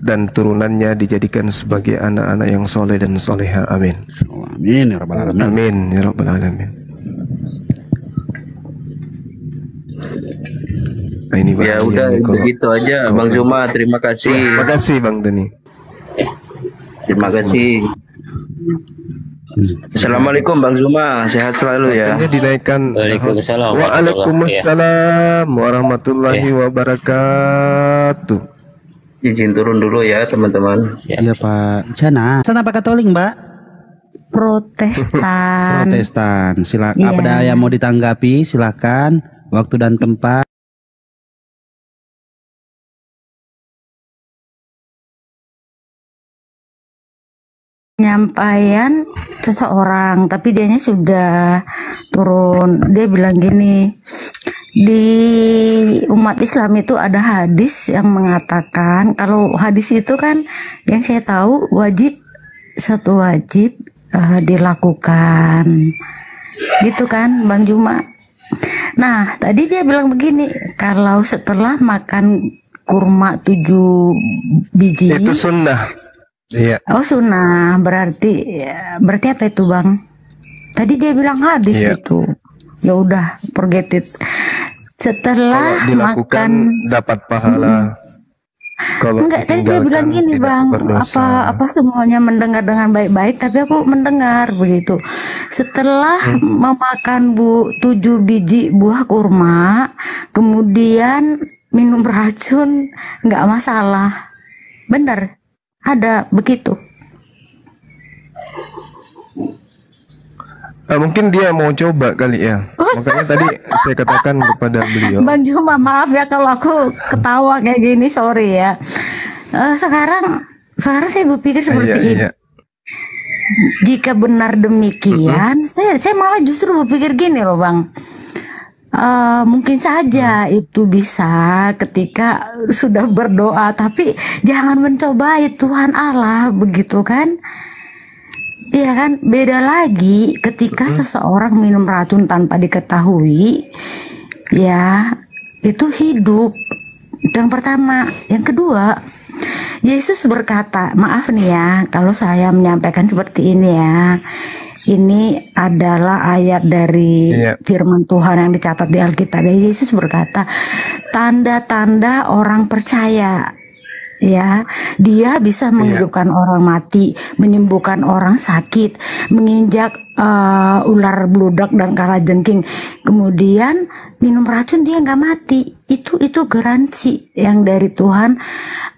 dan turunannya dijadikan sebagai anak-anak yang soleh dan soleha. Amin. Amin ya rabbal alamin. Amin ya rabbal alamin. Nah, ini Ya udah begitu aja Bang Zuma, terima kasih. Terima kasih Bang Dani. Terima kasih. Assalamualaikum Bang Zuma, sehat selalu ya. Ini dinaikkan. Waalaikumsalam. Waalaikumsalam warahmatullahi wabarakatuh. Izin turun dulu ya teman-teman. Iya Pak. Sana apa Katolik Mbak? Protestan. Protestan. Silakan. Iya. Ada yang mau ditanggapi? Silakan. Waktu dan tempat. Penyampaian seseorang, tapi dianya sudah turun. Dia bilang gini, di umat Islam itu ada hadis yang mengatakan, kalau hadis itu kan yang saya tahu satu wajib dilakukan, gitu kan Bang Juma. Nah tadi dia bilang begini, kalau setelah makan kurma 7 biji itu sunnah. Iya. Oh sunnah, berarti apa itu Bang? Tadi dia bilang hadis itu. Ya udah, forget it. Setelah kalau dilakukan makan dapat pahala. Kalau enggak, tadi dia bilang gini Bang, apa semuanya mendengar dengan baik-baik, tapi aku mendengar begitu. Setelah memakan 7 biji buah kurma, kemudian minum racun, nggak masalah. Benar? Ada begitu. Mungkin dia mau coba kali ya. Makanya tadi saya katakan kepada beliau. Bang Juma, maaf ya kalau aku ketawa kayak gini, sorry ya. Sekarang saya berpikir seperti ini. Jika benar demikian, saya malah justru berpikir gini loh Bang. Mungkin saja itu bisa ketika sudah berdoa, tapi jangan mencobai Tuhan Allah, begitu kan? Iya kan, beda lagi ketika seseorang minum racun tanpa diketahui, ya itu hidup. Itu yang pertama. Yang kedua, Yesus berkata, maaf nih ya kalau saya menyampaikan seperti ini ya, ini adalah ayat dari firman Tuhan yang dicatat di Alkitab. Yesus berkata, tanda-tanda orang percaya. Ya, dia bisa menghidupkan orang mati, menyembuhkan orang sakit, menginjak ular bludak dan kalajengking, kemudian minum racun dia nggak mati. Itu garansi yang dari Tuhan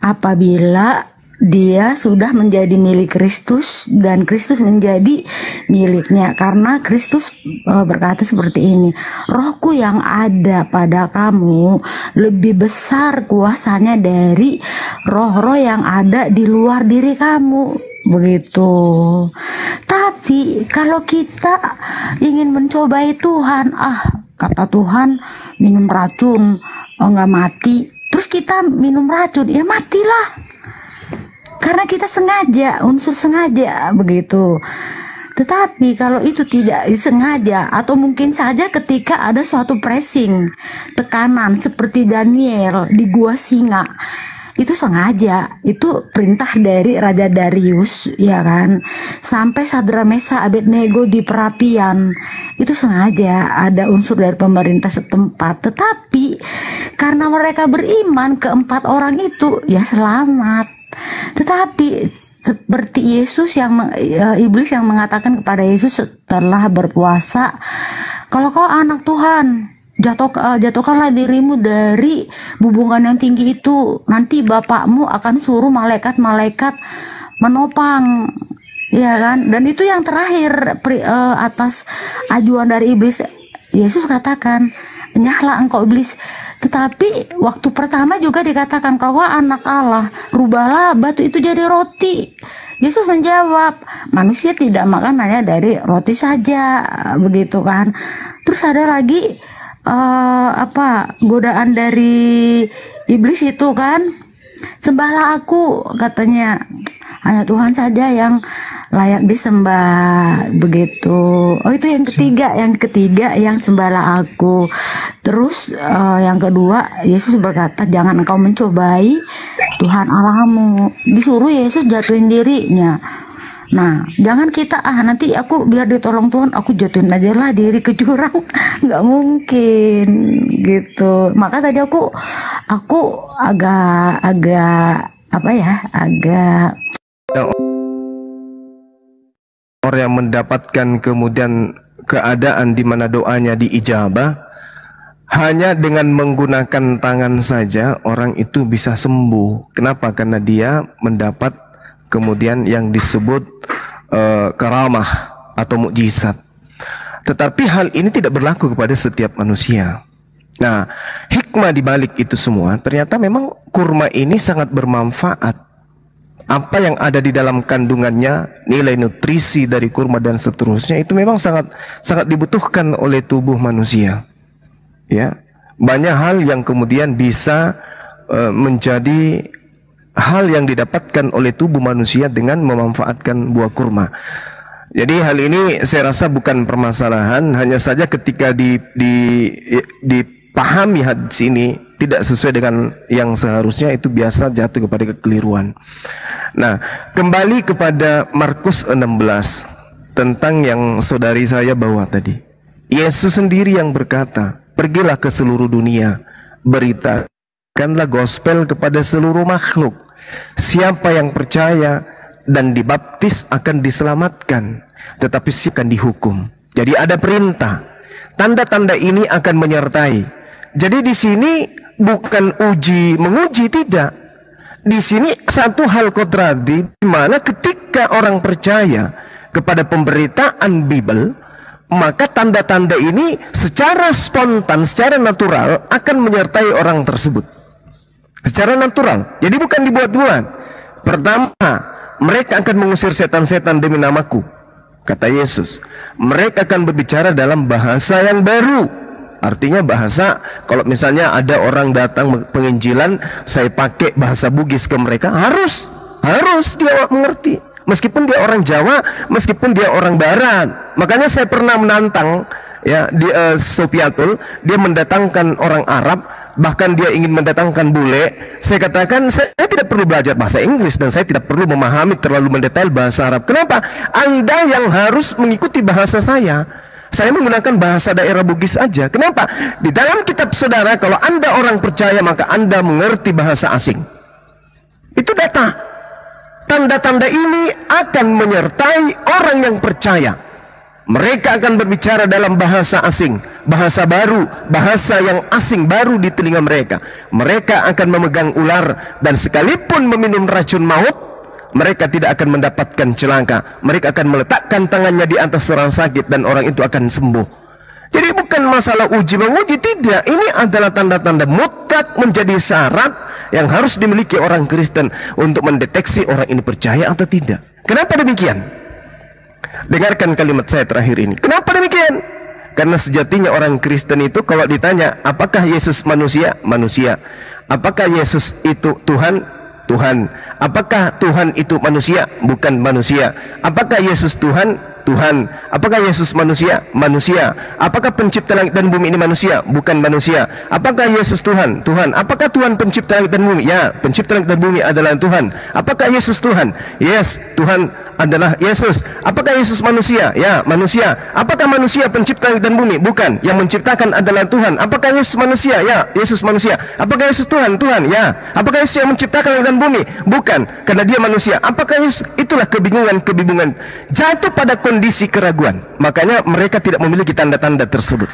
apabila dia sudah menjadi milik Kristus dan Kristus menjadi miliknya, karena Kristus berkata seperti ini, rohku yang ada pada kamu lebih besar kuasanya dari roh-roh yang ada di luar diri kamu, begitu. Tapi kalau kita ingin mencobai Tuhan, kata Tuhan minum racun nggak mati, terus kita minum racun, ya matilah. Karena kita sengaja, unsur sengaja, begitu. Tetapi kalau itu tidak sengaja, atau mungkin saja ketika ada suatu pressing, tekanan seperti Daniel di gua singa, itu sengaja, itu perintah dari Raja Darius, ya kan? Sampai Sadra Mesa Abednego di perapian, itu sengaja ada unsur dari pemerintah setempat. Tetapi karena mereka beriman, keempat orang itu ya selamat. Tetapi seperti Yesus iblis yang mengatakan kepada Yesus setelah berpuasa, kalau kau anak Tuhan, jatuhkanlah dirimu dari bubungan yang tinggi itu, nanti Bapakmu akan suruh malaikat-malaikat menopang, ya kan? Dan itu yang terakhir atas ajuan dari iblis. Yesus katakan, nyahlah engkau iblis. Tetapi waktu pertama juga dikatakan, kau anak Allah, rubahlah batu itu jadi roti. Yesus menjawab, manusia tidak makan hanya dari roti saja, begitu kan. Terus ada lagi godaan dari iblis itu kan, sembahlah aku, katanya, hanya Tuhan saja yang layak disembah, begitu. Itu yang ketiga yang sembahlah aku. Terus yang kedua, Yesus berkata, jangan engkau mencobai Tuhan Allahmu. Disuruh Yesus jatuhin dirinya. Nah, jangan kita nanti aku biar ditolong Tuhan, aku jatuhin aja lah diri ke jurang. Nggak mungkin, gitu. Maka tadi aku agak orang yang mendapatkan kemudian keadaan di mana doanya diijabah, hanya dengan menggunakan tangan saja orang itu bisa sembuh. Kenapa? Karena dia mendapat kemudian yang disebut karamah atau mukjizat. Tetapi hal ini tidak berlaku kepada setiap manusia. Nah, hikmah di balik itu semua, ternyata memang kurma ini sangat bermanfaat. Apa yang ada di dalam kandungannya, nilai nutrisi dari kurma dan seterusnya, itu memang sangat dibutuhkan oleh tubuh manusia. Ya, banyak hal yang kemudian bisa menjadi hal yang didapatkan oleh tubuh manusia dengan memanfaatkan buah kurma. Jadi hal ini saya rasa bukan permasalahan, hanya saja ketika dipahami hadis ini tidak sesuai dengan yang seharusnya, itu biasa jatuh kepada kekeliruan. Nah, kembali kepada Markus 16 tentang yang saudari saya bawa tadi. Yesus sendiri yang berkata, pergilah ke seluruh dunia, beritakanlah gospel kepada seluruh makhluk. Siapa yang percaya dan dibaptis akan diselamatkan, tetapi akan dihukum. Jadi ada perintah. Tanda-tanda ini akan menyertai. Jadi di sini bukan menguji, tidak. Di sini satu hal kodrati, di mana ketika orang percaya kepada pemberitaan Bible, maka tanda-tanda ini secara spontan, secara natural akan menyertai orang tersebut. Secara natural. Jadi bukan dibuat-buat. Pertama, mereka akan mengusir setan-setan demi namaku, kata Yesus. Mereka akan berbicara dalam bahasa yang baru. Artinya bahasa, kalau misalnya ada orang datang penginjilan, saya pakai bahasa Bugis ke mereka, harus dia mengerti. Meskipun dia orang Jawa, meskipun dia orang Barat. Makanya saya pernah menantang ya di Sofiatul, dia mendatangkan orang Arab bahkan dia ingin mendatangkan bule, saya katakan saya tidak perlu belajar bahasa Inggris dan saya tidak perlu memahami terlalu mendetail bahasa Arab. Kenapa? Anda yang harus mengikuti bahasa saya. Saya menggunakan bahasa daerah Bugis aja. Kenapa? Di dalam kitab saudara, kalau Anda orang percaya, maka Anda mengerti bahasa asing. Itu data. Tanda-tanda ini akan menyertai orang yang percaya. Mereka akan berbicara dalam bahasa asing, bahasa baru, bahasa yang asing baru di telinga mereka. Mereka akan memegang ular, dan sekalipun meminum racun maut, mereka tidak akan mendapatkan celaka. Mereka akan meletakkan tangannya di atas orang sakit dan orang itu akan sembuh. Jadi bukan masalah uji menguji, tidak. Ini adalah tanda-tanda mutlak menjadi syarat yang harus dimiliki orang Kristen untuk mendeteksi orang ini percaya atau tidak. Kenapa demikian? Dengarkan kalimat saya terakhir ini. Kenapa demikian? Karena sejatinya orang Kristen itu kalau ditanya, apakah Yesus manusia? Manusia. Apakah Yesus itu Tuhan? Tuhan. Apakah Tuhan itu manusia? Bukan manusia. Apakah Yesus Tuhan? Tuhan. Apakah Yesus manusia? Manusia. Apakah pencipta langit dan bumi ini manusia? Bukan manusia. Apakah Yesus Tuhan? Tuhan. Apakah Tuhan pencipta langit dan bumi? Ya, pencipta langit dan bumi adalah Tuhan. Apakah Yesus Tuhan? Yes, Tuhan adalah Yesus. Apakah Yesus manusia? Ya, manusia. Apakah manusia pencipta langit dan bumi? Bukan. Yang menciptakan adalah Tuhan. Apakah Yesus manusia? Ya, Yesus manusia. Apakah Yesus Tuhan? Tuhan. Ya. Apakah Yesus yang menciptakan langit dan bumi? Bukan. Karena dia manusia. Apakah Yesus? Itulah kebingungan. Jatuh pada kondisi keraguan. Makanya mereka tidak memiliki tanda-tanda tersebut.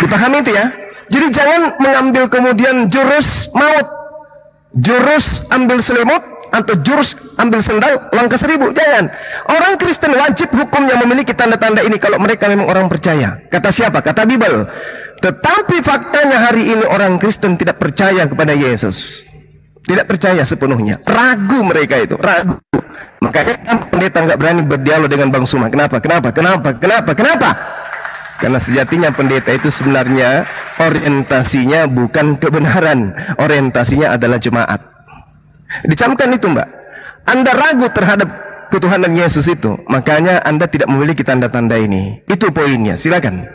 Dipahami itu ya? Jadi jangan mengambil kemudian jurus maut, jurus ambil selimut, atau jurus ambil sendal langkah 1000. Jangan. Orang Kristen wajib hukumnya memiliki tanda-tanda ini kalau mereka memang orang percaya. Kata siapa? Kata Bible. Tetapi faktanya hari ini orang Kristen tidak percaya kepada Yesus. Tidak percaya sepenuhnya. Ragu mereka itu, ragu. Makanya pendeta nggak berani berdialog dengan Bang Suma. Kenapa? Karena sejatinya pendeta itu sebenarnya orientasinya bukan kebenaran. Orientasinya adalah jemaat. Dicamkan itu, Mbak. Anda ragu terhadap ketuhanan Yesus itu, makanya Anda tidak memiliki tanda-tanda ini. Itu poinnya. Silakan.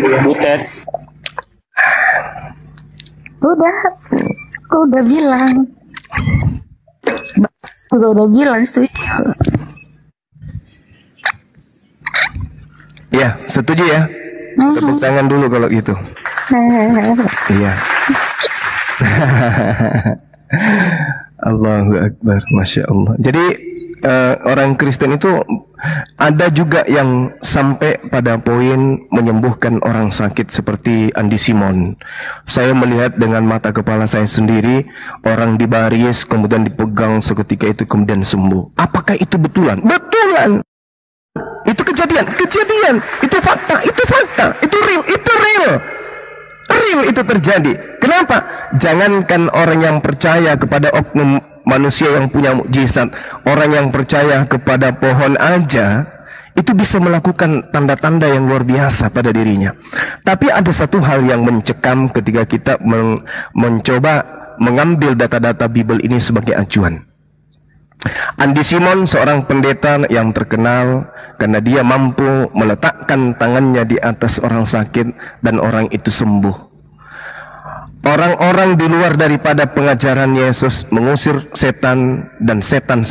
Butet. Udah bilang. Udah bilang setuju. Ya, setuju ya. Tepuk tangan dulu kalau gitu. Iya. Allahu Akbar, Masya Allah. Jadi orang Kristen itu ada juga yang sampai pada poin menyembuhkan orang sakit seperti Andi Simon. Saya melihat dengan mata kepala saya sendiri, orang dibaris kemudian dipegang seketika itu kemudian sembuh. Apakah itu betulan? Betulan. Itu kejadian, itu fakta, itu real. Real itu terjadi. Kenapa? Jangankan orang yang percaya kepada oknum manusia yang punya mukjizat, orang yang percaya kepada pohon aja itu bisa melakukan tanda-tanda yang luar biasa pada dirinya. Tapi ada satu hal yang mencekam ketika kita mencoba mengambil data-data Bible ini sebagai acuan. Andi Simon seorang pendeta yang terkenal karena dia mampu meletakkan tangannya di atas orang sakit dan orang itu sembuh. Orang-orang di luar daripada pengajaran Yesus mengusir setan dan setan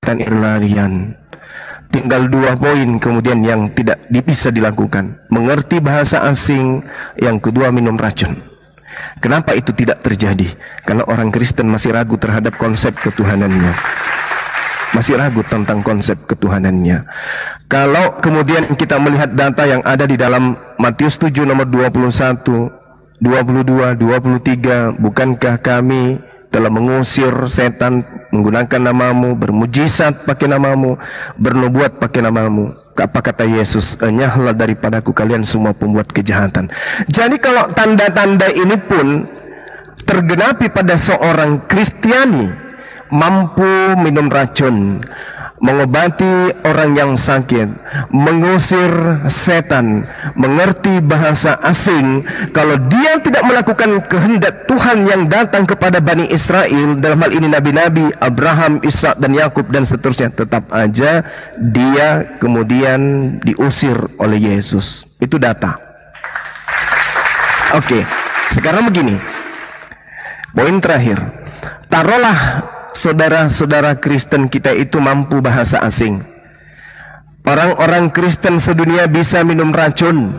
berlarian. Tinggal 2 poin kemudian yang tidak bisa dilakukan. Mengerti bahasa asing, yang kedua minum racun. Kenapa itu tidak terjadi? Karena orang Kristen masih ragu terhadap konsep ketuhanannya. Masih ragu tentang konsep ketuhanannya. Kalau kemudian kita melihat data yang ada di dalam Matius 7 nomor 21, 22, 23, bukankah kami telah mengusir setan menggunakan namamu, bermujizat pakai namamu, bernubuat pakai namamu? Apa kata Yesus? Enyahlah daripadaku kalian semua pembuat kejahatan. Jadi kalau tanda-tanda ini pun tergenapi pada seorang Kristiani, mampu minum racun, mengobati orang yang sakit, mengusir setan, mengerti bahasa asing, kalau dia tidak melakukan kehendak Tuhan yang datang kepada Bani Israel, dalam hal ini nabi-nabi Abraham, Ishak dan Yakub dan seterusnya, tetap aja dia kemudian diusir oleh Yesus. Itu data. Oke, sekarang begini, poin terakhir. Taruhlah saudara-saudara Kristen kita itu mampu bahasa asing. Orang-orang Kristen sedunia bisa minum racun,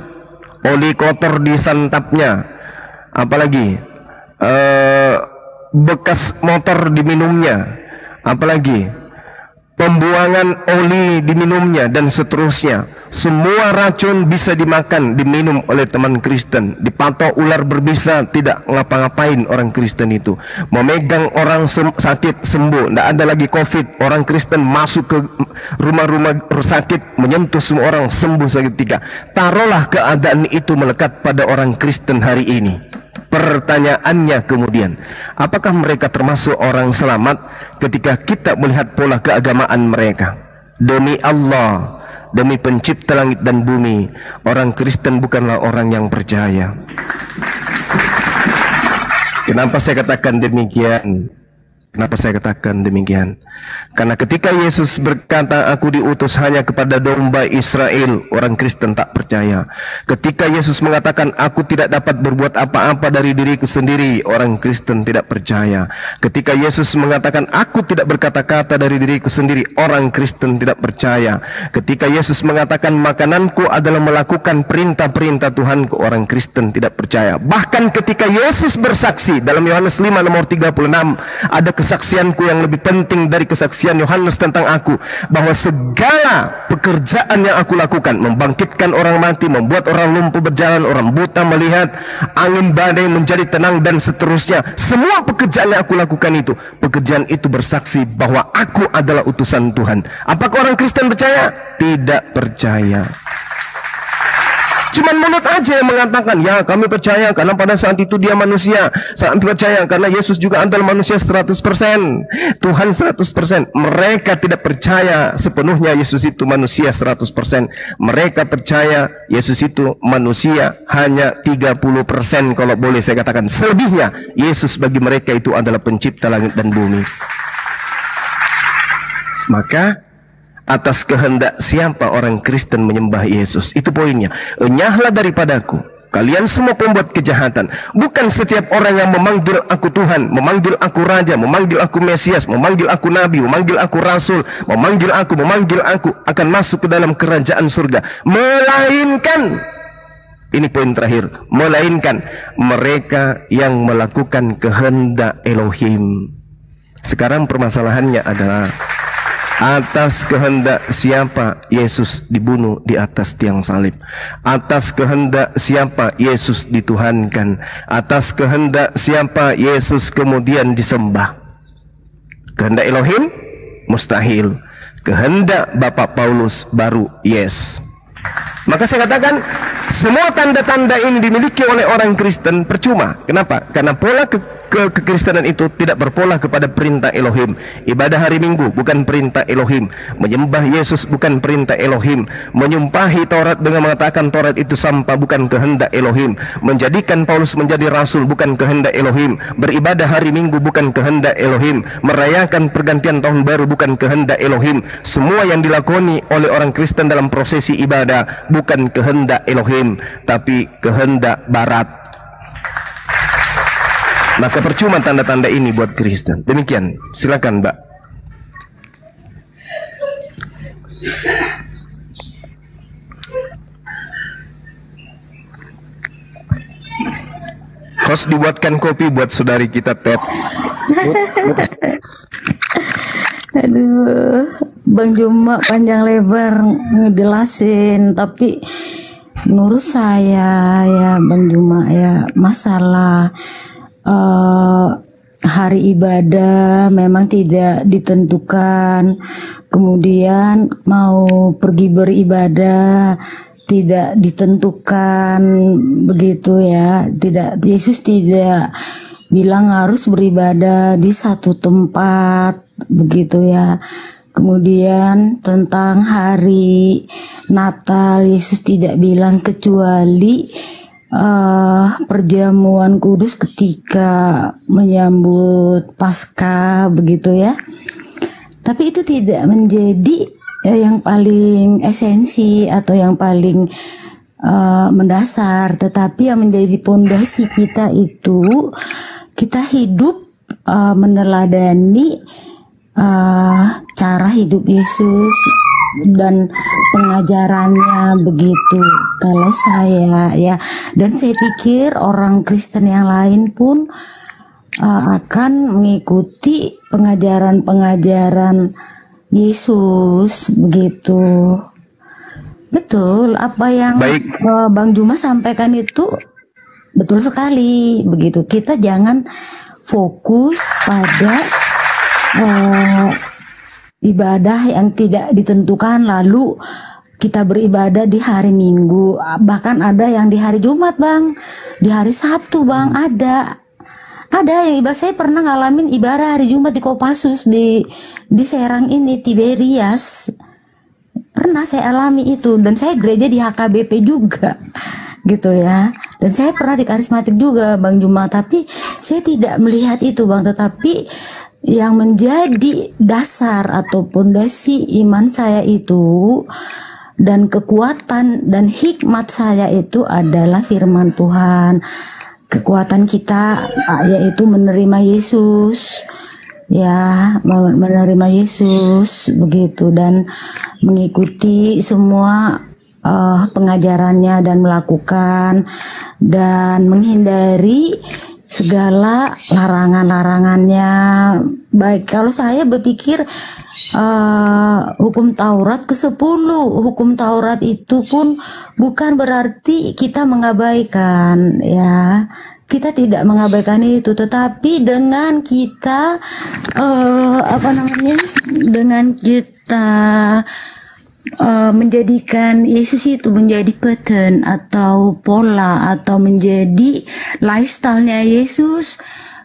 oli kotor disantapnya, apalagi bekas motor diminumnya, apalagi pembuangan oli diminumnya dan seterusnya. Semua racun bisa dimakan, diminum oleh teman Kristen. Dipatok ular berbisa, tidak ngapa-ngapain orang Kristen itu. Memegang orang sakit sembuh, tidak ada lagi COVID. Orang Kristen masuk ke rumah-rumah sakit, menyentuh semua orang sembuh seketika. Taruhlah keadaan itu melekat pada orang Kristen hari ini. Pertanyaannya kemudian, apakah mereka termasuk orang selamat ketika kita melihat pola keagamaan mereka? Demi Allah, demi pencipta langit dan bumi, orang Kristen bukanlah orang yang percaya. Kenapa saya katakan demikian? Kenapa saya katakan demikian? Karena ketika Yesus berkata, aku diutus hanya kepada domba Israel, orang Kristen tak percaya. Ketika Yesus mengatakan, aku tidak dapat berbuat apa-apa dari diriku sendiri, orang Kristen tidak percaya. Ketika Yesus mengatakan, aku tidak berkata-kata dari diriku sendiri, orang Kristen tidak percaya. Ketika Yesus mengatakan, makananku adalah melakukan perintah-perintah Tuhanku, orang Kristen tidak percaya. Bahkan ketika Yesus bersaksi dalam Yohanes 5 nomor 36, ada kesaksianku yang lebih penting dari kesaksian Yohanes tentang aku, bahwa segala pekerjaan yang aku lakukan, membangkitkan orang mati, membuat orang lumpuh berjalan, orang buta melihat, angin badai menjadi tenang dan seterusnya, semua pekerjaan yang aku lakukan itu, pekerjaan itu bersaksi bahwa aku adalah utusan Tuhan. Apakah orang Kristen percaya? Tidak percaya. Cuman mulut aja yang mengatakan, ya kami percaya karena pada saat itu dia manusia. Saya percaya karena Yesus juga adalah manusia 100%, Tuhan 100%. Mereka tidak percaya sepenuhnya Yesus itu manusia 100%. Mereka percaya Yesus itu manusia hanya 30%, kalau boleh saya katakan. Selebihnya Yesus bagi mereka itu adalah pencipta langit dan bumi. Maka atas kehendak siapa orang Kristen menyembah Yesus? Itu poinnya. Enyahlah daripadaku, kalian semua pembuat kejahatan. Bukan setiap orang yang memanggil aku Tuhan, memanggil aku Raja, memanggil aku Mesias, memanggil aku Nabi, memanggil aku Rasul, memanggil aku akan masuk ke dalam kerajaan surga. Melainkan, ini poin terakhir, melainkan mereka yang melakukan kehendak Elohim. Sekarang permasalahannya adalah, atas kehendak siapa Yesus dibunuh di atas tiang salib? Atas kehendak siapa Yesus dituhankan? Atas kehendak siapa Yesus kemudian disembah? Kehendak Elohim? Mustahil. Kehendak Bapak Paulus baru yes. Maka saya katakan, semua tanda-tanda ini dimiliki oleh orang Kristen percuma. Kenapa? Karena pola kekristenan itu tidak berpola kepada perintah Elohim. Ibadah hari Minggu bukan perintah Elohim. Menyembah Yesus bukan perintah Elohim. Menyumpahi Taurat dengan mengatakan Taurat itu sampah bukan kehendak Elohim. Menjadikan Paulus menjadi rasul bukan kehendak Elohim. Beribadah hari Minggu bukan kehendak Elohim. Merayakan pergantian tahun baru bukan kehendak Elohim. Semua yang dilakoni oleh orang Kristen dalam prosesi ibadah bukan kehendak Elohim, tapi kehendak Barat. Maka percuma tanda-tanda ini buat Kristen. Demikian, silakan Mbak. Host dibuatkan kopi buat saudari kita Ted. Aduh, Bang Juma panjang lebar ngejelasin, tapi menurut saya ya Bang Juma ya, masalah hari ibadah memang tidak ditentukan, kemudian mau pergi beribadah tidak ditentukan, begitu ya. Tidak, Yesus tidak bilang harus beribadah di satu tempat, begitu ya. Kemudian tentang hari Natal, Yesus tidak bilang kecuali perjamuan kudus ketika menyambut Paskah, begitu ya. Tapi itu tidak menjadi yang paling esensi atau yang paling mendasar, tetapi yang menjadi pondasi kita itu kita hidup meneladani cara hidup Yesus dan pengajarannya, begitu. Kalau saya ya, dan saya pikir orang Kristen yang lain pun akan mengikuti pengajaran-pengajaran Yesus, begitu. Betul, apa yang Bang Juma sampaikan itu betul sekali, begitu. Kita jangan fokus pada ibadah yang tidak ditentukan lalu kita beribadah di hari Minggu, bahkan ada yang di hari Jumat, Bang, di hari Sabtu, Bang, ada yang ibadah. Saya pernah ngalamin ibadah hari Jumat di Kopassus di Serang ini, Tiberias, pernah saya alami itu, dan saya gereja di HKBP juga gitu ya, dan saya pernah di karismatik juga, Bang Juma, tapi saya tidak melihat itu, Bang, tetapi yang menjadi dasar atau pondasi iman saya itu dan kekuatan dan hikmat saya itu adalah firman Tuhan. Kekuatan kita yaitu menerima Yesus, ya, menerima Yesus, begitu, dan mengikuti semua pengajarannya dan melakukan dan menghindari segala larangan-larangannya. Baik, kalau saya berpikir hukum Taurat ke-10, hukum Taurat itu pun bukan berarti kita mengabaikan, ya. Kita tidak mengabaikan itu, tetapi dengan kita dengan kita menjadikan Yesus itu menjadi pattern atau pola atau menjadi lifestyle-nya Yesus,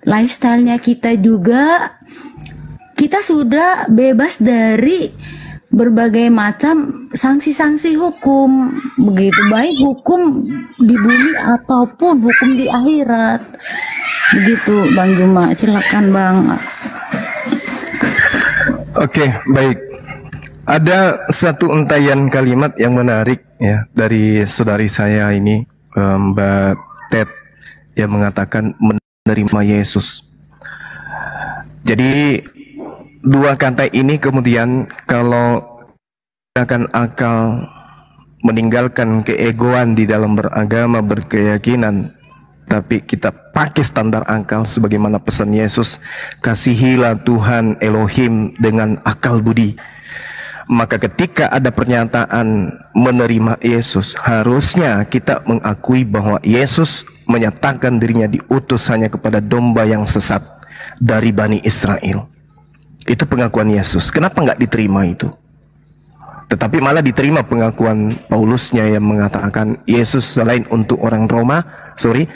lifestyle-nya kita juga, kita sudah bebas dari berbagai macam sanksi-sanksi hukum, begitu, baik hukum di bumi ataupun hukum di akhirat, begitu, Bang Juma. Silakan, Bang. Oke, baik. Ada satu untayan kalimat yang menarik ya dari saudari saya ini, Mbak Ted, yang mengatakan menerima Yesus. Jadi dua kata ini kemudian kalau akan akal, meninggalkan keegoan di dalam beragama, berkeyakinan, tapi kita pakai standar akal sebagaimana pesan Yesus, kasihilah Tuhan Elohim dengan akal budi. Maka ketika ada pernyataan menerima Yesus, harusnya kita mengakui bahwa Yesus menyatakan dirinya diutus hanya kepada domba yang sesat dari Bani Israel. Itu pengakuan Yesus. Kenapa nggak diterima itu? Tetapi malah diterima pengakuan Paulusnya yang mengatakan Yesus selain untuk orang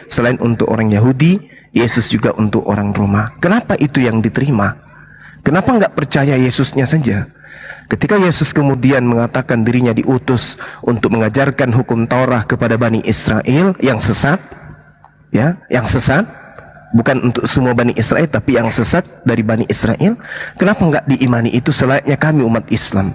selain untuk orang Yahudi, Yesus juga untuk orang Roma. Kenapa itu yang diterima? Kenapa nggak percaya Yesusnya saja? Ketika Yesus kemudian mengatakan dirinya diutus untuk mengajarkan hukum Taurat kepada Bani Israel yang sesat, ya, yang sesat, bukan untuk semua Bani Israel, tapi yang sesat dari Bani Israel, kenapa nggak diimani itu selayaknya kami umat Islam?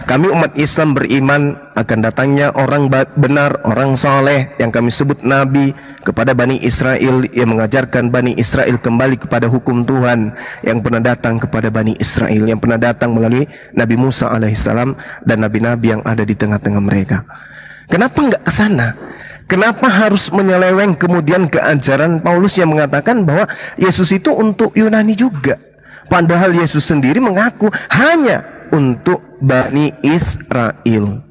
Kami umat Islam beriman akan datangnya orang benar, orang soleh yang kami sebut Nabi kepada Bani Israel, yang mengajarkan Bani Israel kembali kepada hukum Tuhan yang pernah datang kepada Bani Israel, yang pernah datang melalui Nabi Musa alaihissalam dan nabi-nabi yang ada di tengah-tengah mereka. Kenapa nggak ke sana? Kenapa harus menyeleweng kemudian ke ajaran Paulus yang mengatakan bahwa Yesus itu untuk Yunani juga? Padahal Yesus sendiri mengaku hanya untuk Bani Israel.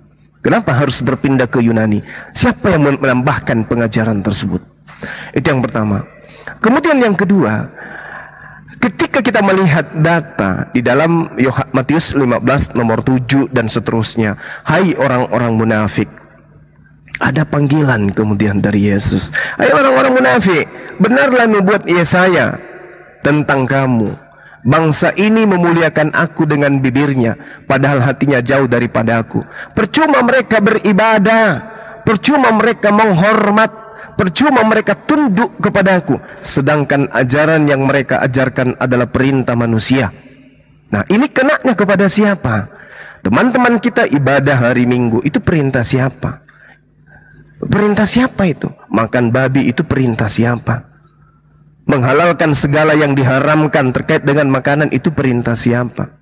Kenapa harus berpindah ke Yunani? Siapa yang menambahkan pengajaran tersebut? Itu yang pertama. Kemudian yang kedua, ketika kita melihat data di dalam Matius 15 nomor 7 dan seterusnya, hai orang-orang munafik, ada panggilan kemudian dari Yesus. Hai orang-orang munafik, benarlah nubuat Yesaya tentang kamu Bangsa ini memuliakan aku dengan bibirnya, padahal hatinya jauh daripada aku. Percuma mereka beribadah, percuma mereka menghormat, percuma mereka tunduk kepada aku, sedangkan ajaran yang mereka ajarkan adalah perintah manusia. Nah, ini kenanya kepada siapa? Teman-teman kita ibadah hari Minggu, itu perintah siapa? Perintah siapa itu? Makan babi itu perintah siapa? Menghalalkan segala yang diharamkan terkait dengan makanan itu perintah siapa?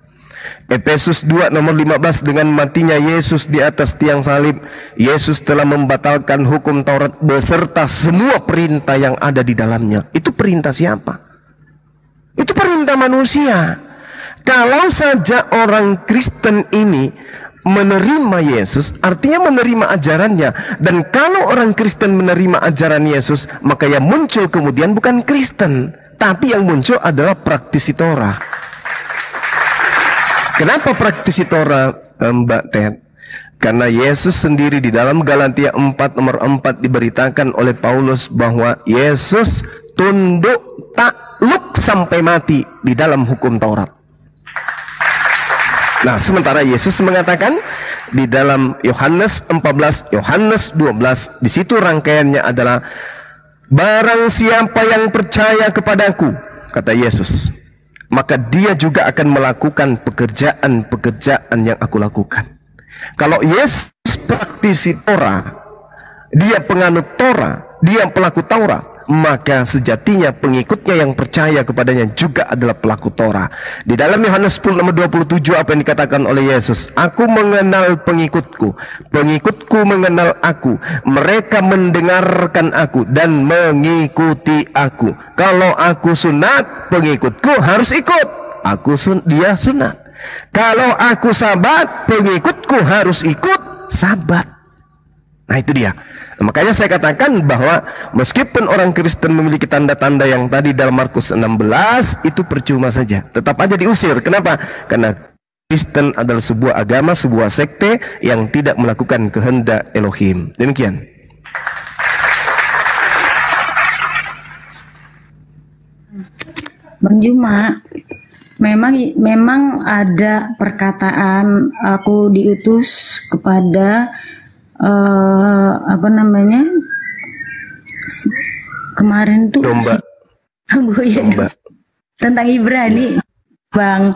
Efesus 2 nomor 15, dengan matinya Yesus di atas tiang salib, Yesus telah membatalkan hukum Taurat beserta semua perintah yang ada di dalamnya. Itu perintah siapa? Itu perintah manusia. Kalau saja orang Kristen ini menerima Yesus, artinya menerima ajarannya. Dan kalau orang Kristen menerima ajaran Yesus, maka yang muncul kemudian bukan Kristen, tapi yang muncul adalah praktisi Torah. Kenapa praktisi Torah, Mbak Ted? Karena Yesus sendiri di dalam Galatia 4 nomor 4 diberitakan oleh Paulus bahwa Yesus tunduk takluk sampai mati di dalam hukum Taurat. Nah, sementara Yesus mengatakan di dalam Yohanes 14, Yohanes 12, di situ rangkaiannya adalah barang siapa yang percaya kepadaku, kata Yesus, maka dia juga akan melakukan pekerjaan-pekerjaan yang aku lakukan. Kalau Yesus praktisi Torah, dia penganut Torah, dia pelaku Taurat, maka sejatinya pengikutnya yang percaya kepadanya juga adalah pelaku Torah. Di dalam Yohanes 10 nomor 27 apa yang dikatakan oleh Yesus? Aku mengenal pengikutku, pengikutku mengenal aku, mereka mendengarkan aku dan mengikuti aku. Kalau aku sunat, pengikutku harus ikut. Dia sunat. Kalau aku sabat, pengikutku harus ikut sabat. Nah, itu dia. Makanya saya katakan bahwa meskipun orang Kristen memiliki tanda-tanda yang tadi dalam Markus 16, itu percuma saja, tetap aja diusir. Kenapa? Karena Kristen adalah sebuah agama, sebuah sekte yang tidak melakukan kehendak Elohim. Demikian. Bang Juma, memang ada perkataan aku diutus kepada kemarin tuh domba. Tentang Ibrani, Bang.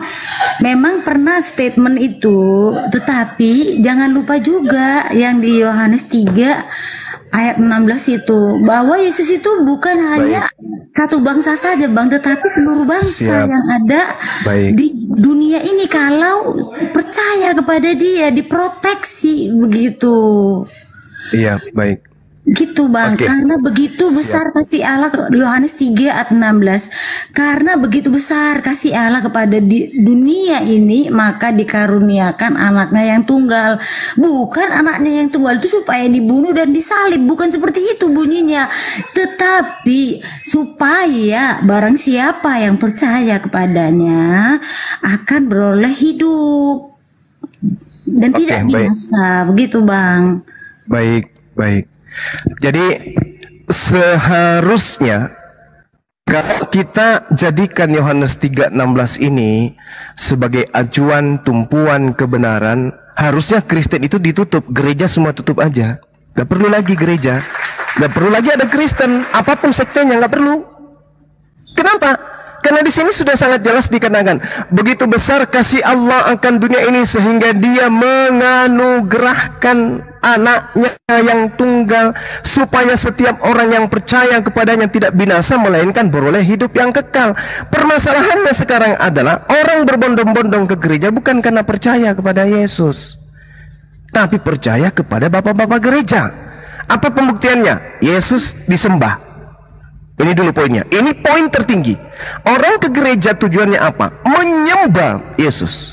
Memang pernah statement itu, tetapi jangan lupa juga yang di Yohanes 3 ayat 16 itu, bahwa Yesus itu bukan hanya satu bangsa saja, Bang, tetapi seluruh bangsa yang ada di dunia ini kalau percaya kepada dia, diproteksi begitu. Iya, baik. Gitu, Bang. Karena begitu besar kasih Allah, Yohanes 3 ayat 16. Karena begitu besar kasih Allah kepada dunia ini, maka dikaruniakan anaknya yang tunggal. Bukan anaknya yang tunggal itu supaya dibunuh dan disalib, bukan seperti itu bunyinya. Tetapi supaya barang siapa yang percaya kepadanya akan beroleh hidup dan tidak binasa. Begitu, Bang. Baik. Jadi seharusnya kalau kita jadikan Yohanes 3:16 ini sebagai acuan tumpuan kebenaran, harusnya Kristen itu ditutup, gereja semua tutup aja. Gak perlu lagi gereja, gak perlu lagi ada Kristen, apapun sektenya gak perlu. Kenapa? Karena di sini sudah sangat jelas dikatakan, begitu besar kasih Allah akan dunia ini sehingga Dia menganugerahkan anaknya yang tunggal supaya setiap orang yang percaya kepadanya tidak binasa melainkan beroleh hidup yang kekal. Permasalahannya sekarang adalah orang berbondong-bondong ke gereja bukan karena percaya kepada Yesus, tapi percaya kepada bapak-bapak gereja. Apa pembuktiannya? Yesus disembah. Ini dulu poinnya. Ini poin tertinggi. Orang ke gereja tujuannya apa? Menyembah Yesus.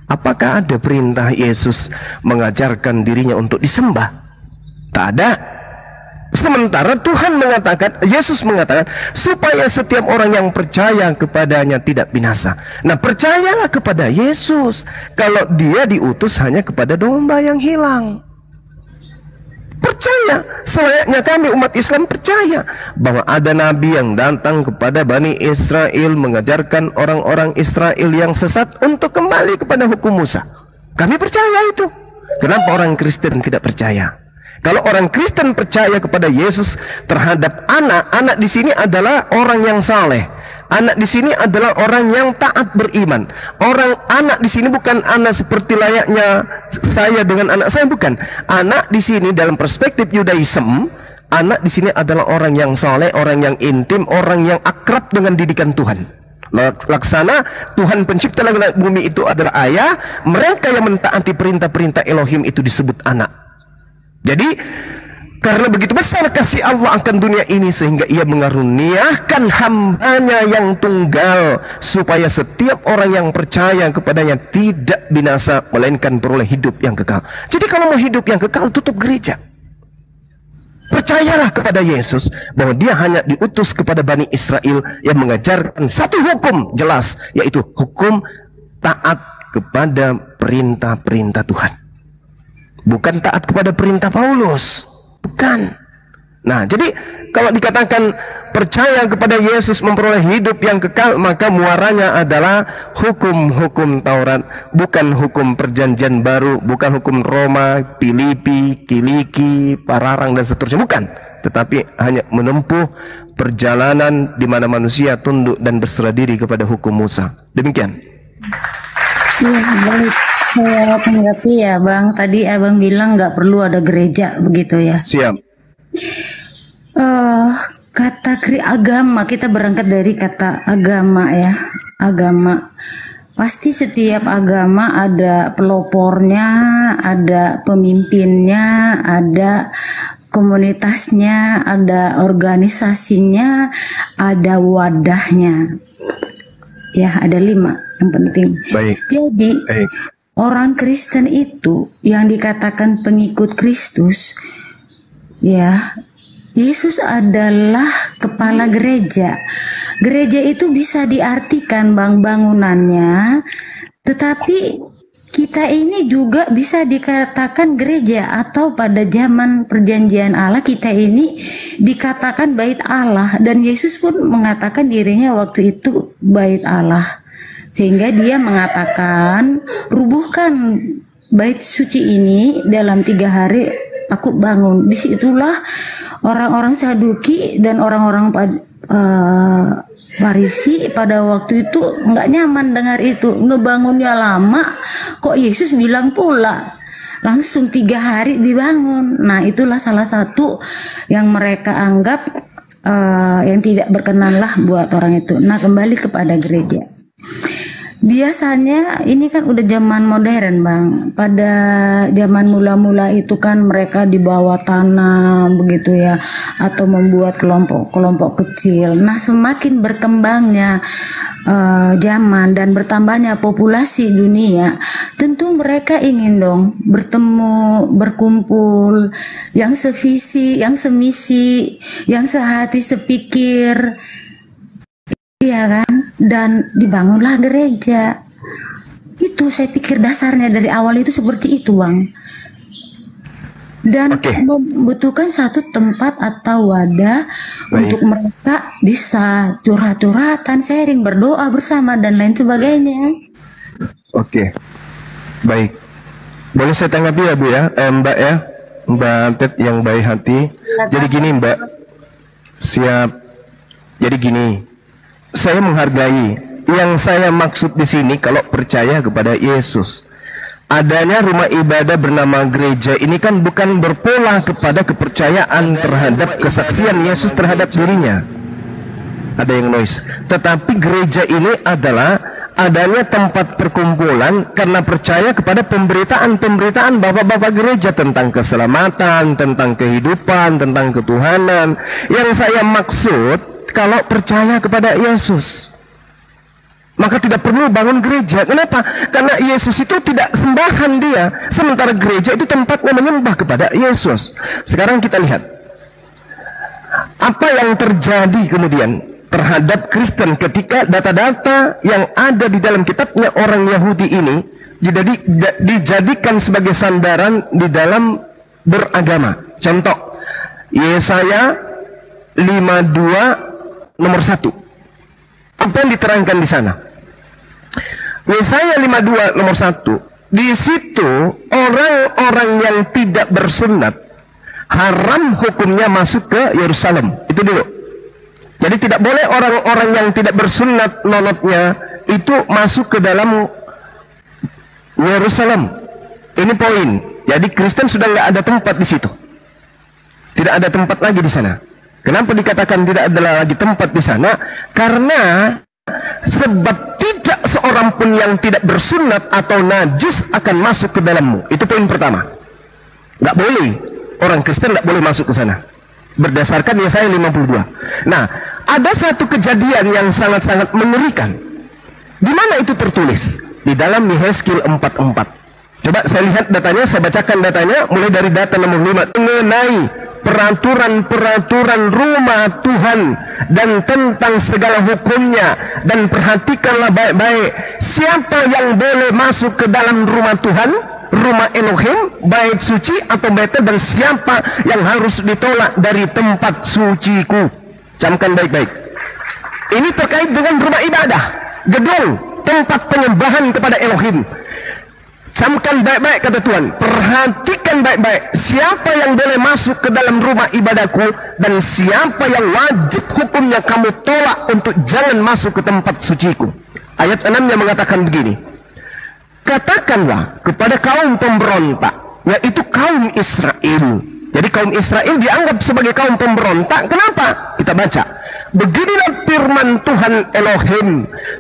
Apakah ada perintah Yesus mengajarkan dirinya untuk disembah? Tak ada. Sementara Tuhan mengatakan, Yesus mengatakan, supaya setiap orang yang percaya kepadanya tidak binasa. Nah, percayalah kepada Yesus kalau Dia diutus hanya kepada domba yang hilang. Percaya percaya, selayaknya kami umat Islam percaya bahwa ada nabi yang datang kepada Bani Israel mengajarkan orang-orang Israel yang sesat untuk kembali kepada hukum Musa. Kami percaya itu. Kenapa orang Kristen tidak percaya? Kalau orang Kristen percaya kepada Yesus terhadap anak di sini adalah orang yang saleh. Anak di sini adalah orang yang taat beriman. Anak di sini bukan anak seperti layaknya saya dengan anak saya, bukan. Anak di sini dalam perspektif Yudaism, anak di sini adalah orang yang saleh, orang yang intim, orang yang akrab dengan didikan Tuhan. Laksana Tuhan pencipta langit dan bumi itu adalah ayah. Mereka yang mentaati perintah-perintah Elohim itu disebut anak. Jadi karena begitu besar kasih Allah akan dunia ini sehingga ia mengaruniakan hambanya yang tunggal supaya setiap orang yang percaya kepadanya tidak binasa melainkan beroleh hidup yang kekal. Jadi kalau mau hidup yang kekal, tutup gereja. Percayalah kepada Yesus bahwa dia hanya diutus kepada Bani Israel yang mengajarkan satu hukum jelas, yaitu hukum taat kepada perintah-perintah Tuhan. Bukan taat kepada perintah Paulus. Bukan. Nah, jadi kalau dikatakan percaya kepada Yesus memperoleh hidup yang kekal, maka muaranya adalah hukum-hukum Taurat, bukan hukum perjanjian baru, bukan hukum Roma, Filipi, Kiliki, Pararang dan seterusnya, bukan. Tetapi hanya menempuh perjalanan di mana manusia tunduk dan berserah diri kepada hukum Musa. Demikian. Iya, baik. Saya tanggapi ya Bang, tadi Abang bilang nggak perlu ada gereja begitu ya. Siap. Kata agama, kita berangkat dari kata agama ya. Agama. Pasti setiap agama ada pelopornya, ada pemimpinnya, ada komunitasnya, ada organisasinya, ada wadahnya. Ya, ada 5 yang penting. Baik. Jadi orang Kristen itu yang dikatakan pengikut Kristus, ya, Yesus adalah kepala gereja. Gereja itu bisa diartikan bangunannya, tetapi kita ini juga bisa dikatakan gereja, atau pada zaman perjanjian Allah kita ini dikatakan bait Allah, dan Yesus pun mengatakan dirinya waktu itu bait Allah. Sehingga dia mengatakan, rubuhkan bait suci ini dalam 3 hari aku bangun. Disitulah orang-orang Saduki dan orang-orang Farisi pada waktu itu nggak nyaman dengar itu. Ngebangunnya lama, kok Yesus bilang pula langsung 3 hari dibangun. Nah, itulah salah satu yang mereka anggap yang tidak berkenan lah buat orang itu. Nah, kembali kepada gereja. Biasanya ini kan udah zaman modern Bang. Pada zaman mula-mula itu kan mereka di bawah tanah begitu ya, atau membuat kelompok-kelompok kecil. Nah, semakin berkembangnya zaman dan bertambahnya populasi dunia, tentu mereka ingin dong bertemu, berkumpul, yang sevisi, yang semisi, yang sehati sepikir. Iya kan? Dan dibangunlah gereja. Itu saya pikir dasarnya dari awal itu seperti itu Bang. Dan membutuhkan satu tempat atau wadah untuk mereka bisa curhat-curhatan, sharing, berdoa bersama dan lain sebagainya. Oke. Baik. Boleh saya tanggapi ya Bu ya? Mbak ya? Mbak Ted yang baik hati. Jadi gini Mbak. Siap. Jadi gini. Saya menghargai, yang saya maksud di sini kalau percaya kepada Yesus, adanya rumah ibadah bernama gereja ini kan bukan berpola kepada kepercayaan terhadap kesaksian Yesus terhadap dirinya. Ada yang noise. Tetapi gereja ini adalah adanya tempat perkumpulan karena percaya kepada pemberitaan-pemberitaan bapak-bapak gereja tentang keselamatan, tentang kehidupan, tentang ketuhanan. Yang saya maksud, kalau percaya kepada Yesus, maka tidak perlu bangun gereja. Kenapa? Karena Yesus itu tidak sembahan dia, sementara gereja itu tempatnya menyembah kepada Yesus. Sekarang kita lihat apa yang terjadi kemudian terhadap Kristen ketika data-data yang ada di dalam kitabnya orang Yahudi ini dijadikan sebagai sandaran di dalam beragama. Contoh, Yesaya 52 nomor 1. Apa yang diterangkan di sana? Yesaya 52 nomor 1. Di situ orang-orang yang tidak bersunat haram hukumnya masuk ke Yerusalem. Itu dulu. Jadi tidak boleh orang-orang yang tidak bersunat nonotnya itu masuk ke dalam Yerusalem. Ini poin. Jadi Kristen sudah nggak ada tempat di situ. Tidak ada tempat lagi di sana. Kenapa dikatakan tidak ada lagi tempat di sana? Karena sebab tidak seorang pun yang tidak bersunat atau najis akan masuk ke dalammu. Itu poin pertama. Nggak boleh. Orang Kristen nggak boleh masuk ke sana. Berdasarkan Yesaya 52. Nah, ada satu kejadian yang sangat-sangat mengerikan. Di mana itu tertulis? Di dalam Yehezkiel 4:4. Coba saya lihat datanya, saya bacakan datanya mulai dari data nomor 5 mengenai peraturan-peraturan rumah Tuhan dan tentang segala hukumnya, dan perhatikanlah baik-baik siapa yang boleh masuk ke dalam rumah Tuhan, rumah Elohim, bait suci atau Betel, dan siapa yang harus ditolak dari tempat suciku. Camkan baik-baik. Ini terkait dengan rumah ibadah, gedung, tempat penyembahan kepada Elohim. Camkan baik-baik kata Tuhan, perhatikan baik-baik siapa yang boleh masuk ke dalam rumah ibadahku dan siapa yang wajib hukumnya kamu tolak untuk jangan masuk ke tempat suciku. Ayat 6-nya mengatakan begini, katakanlah kepada kaum pemberontak, yaitu kaum Israel. Jadi kaum Israel dianggap sebagai kaum pemberontak. Kenapa? Kita baca, beginilah firman Tuhan Elohim,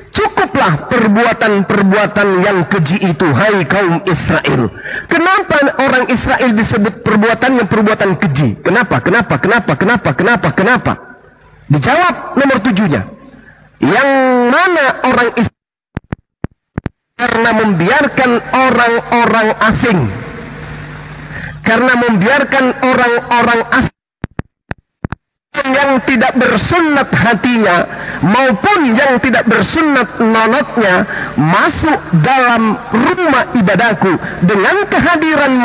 cukuplah perbuatan-perbuatan yang keji itu, hai kaum Israel. Kenapa orang Israel disebut perbuatannya perbuatan keji? Kenapa? Dijawab nomor 7-nya. Yang mana orang Israel? Karena membiarkan orang-orang asing. Karena membiarkan orang-orang asing yang tidak bersunat hatinya maupun yang tidak bersunat nonotnya masuk dalam rumah ibadahku. Dengan kehadiran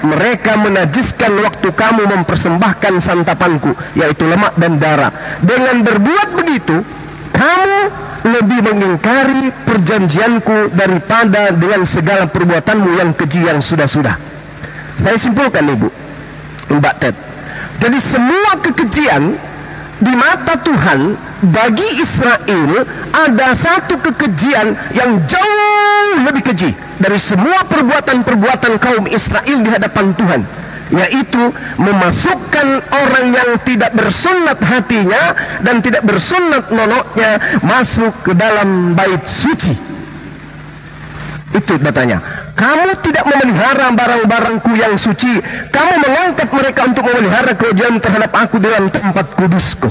mereka menajiskan waktu kamu mempersembahkan santapanku, yaitu lemak dan darah. Dengan berbuat begitu kamu lebih mengingkari perjanjianku daripada dengan segala perbuatanmu yang keji yang sudah-sudah. Saya simpulkan Ibu, Mbak Ted. Jadi semua kekejian di mata Tuhan bagi Israel ada satu kekejian yang jauh lebih keji dari semua perbuatan-perbuatan kaum Israel di hadapan Tuhan, yaitu memasukkan orang yang tidak bersunat hatinya dan tidak bersunat nonoknya masuk ke dalam bait suci. Itu datanya. Kamu tidak memelihara barang-barangku yang suci. Kamu mengangkat mereka untuk memelihara kewajiban terhadap aku dalam tempat kudusku.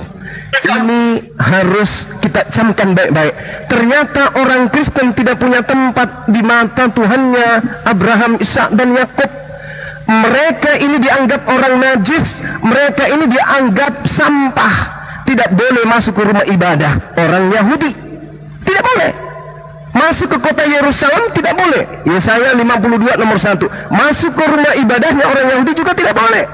Ini harus kita camkan baik-baik. Ternyata orang Kristen tidak punya tempat di mata Tuhannya Abraham, Ishak dan Yakub. Mereka ini dianggap orang najis. Mereka ini dianggap sampah. Tidak boleh masuk ke rumah ibadah orang Yahudi. Tidak boleh. Masuk ke kota Yerusalem tidak boleh. Yesaya 52 nomor 1. Masuk ke rumah ibadahnya orang Yahudi juga tidak boleh.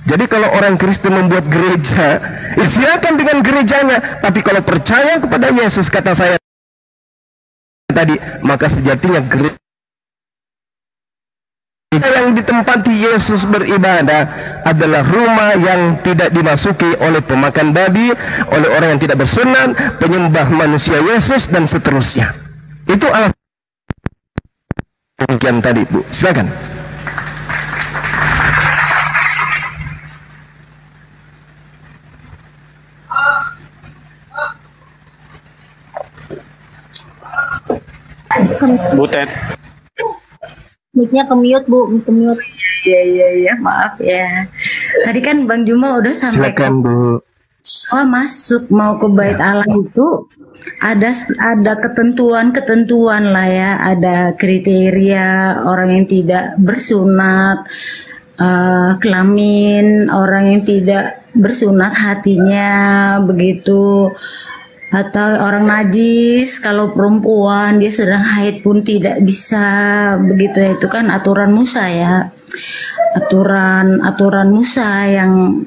Jadi kalau orang Kristen membuat gereja, ya silakan dengan gerejanya. Tapi kalau percaya kepada Yesus, kata saya tadi, maka sejatinya gereja yang ditempati Yesus beribadah adalah rumah yang tidak dimasuki oleh pemakan babi, oleh orang yang tidak bersunat, penyembah manusia Yesus, dan seterusnya. Itu alasan demikian tadi, Bu. Silakan. Butet. Mic-nya ke-mute, Bu. Ke-mute. Iya, maaf ya. Tadi kan Bang Juma udah sampai silakan, Bu. Masuk mau ke bait Allah itu ada ketentuan lah ya, ada kriteria orang yang tidak bersunat, kelamin orang yang tidak bersunat hatinya begitu, atau orang najis, kalau perempuan dia sedang haid pun tidak bisa begitu ya, itu kan aturan Musa ya. aturan Musa yang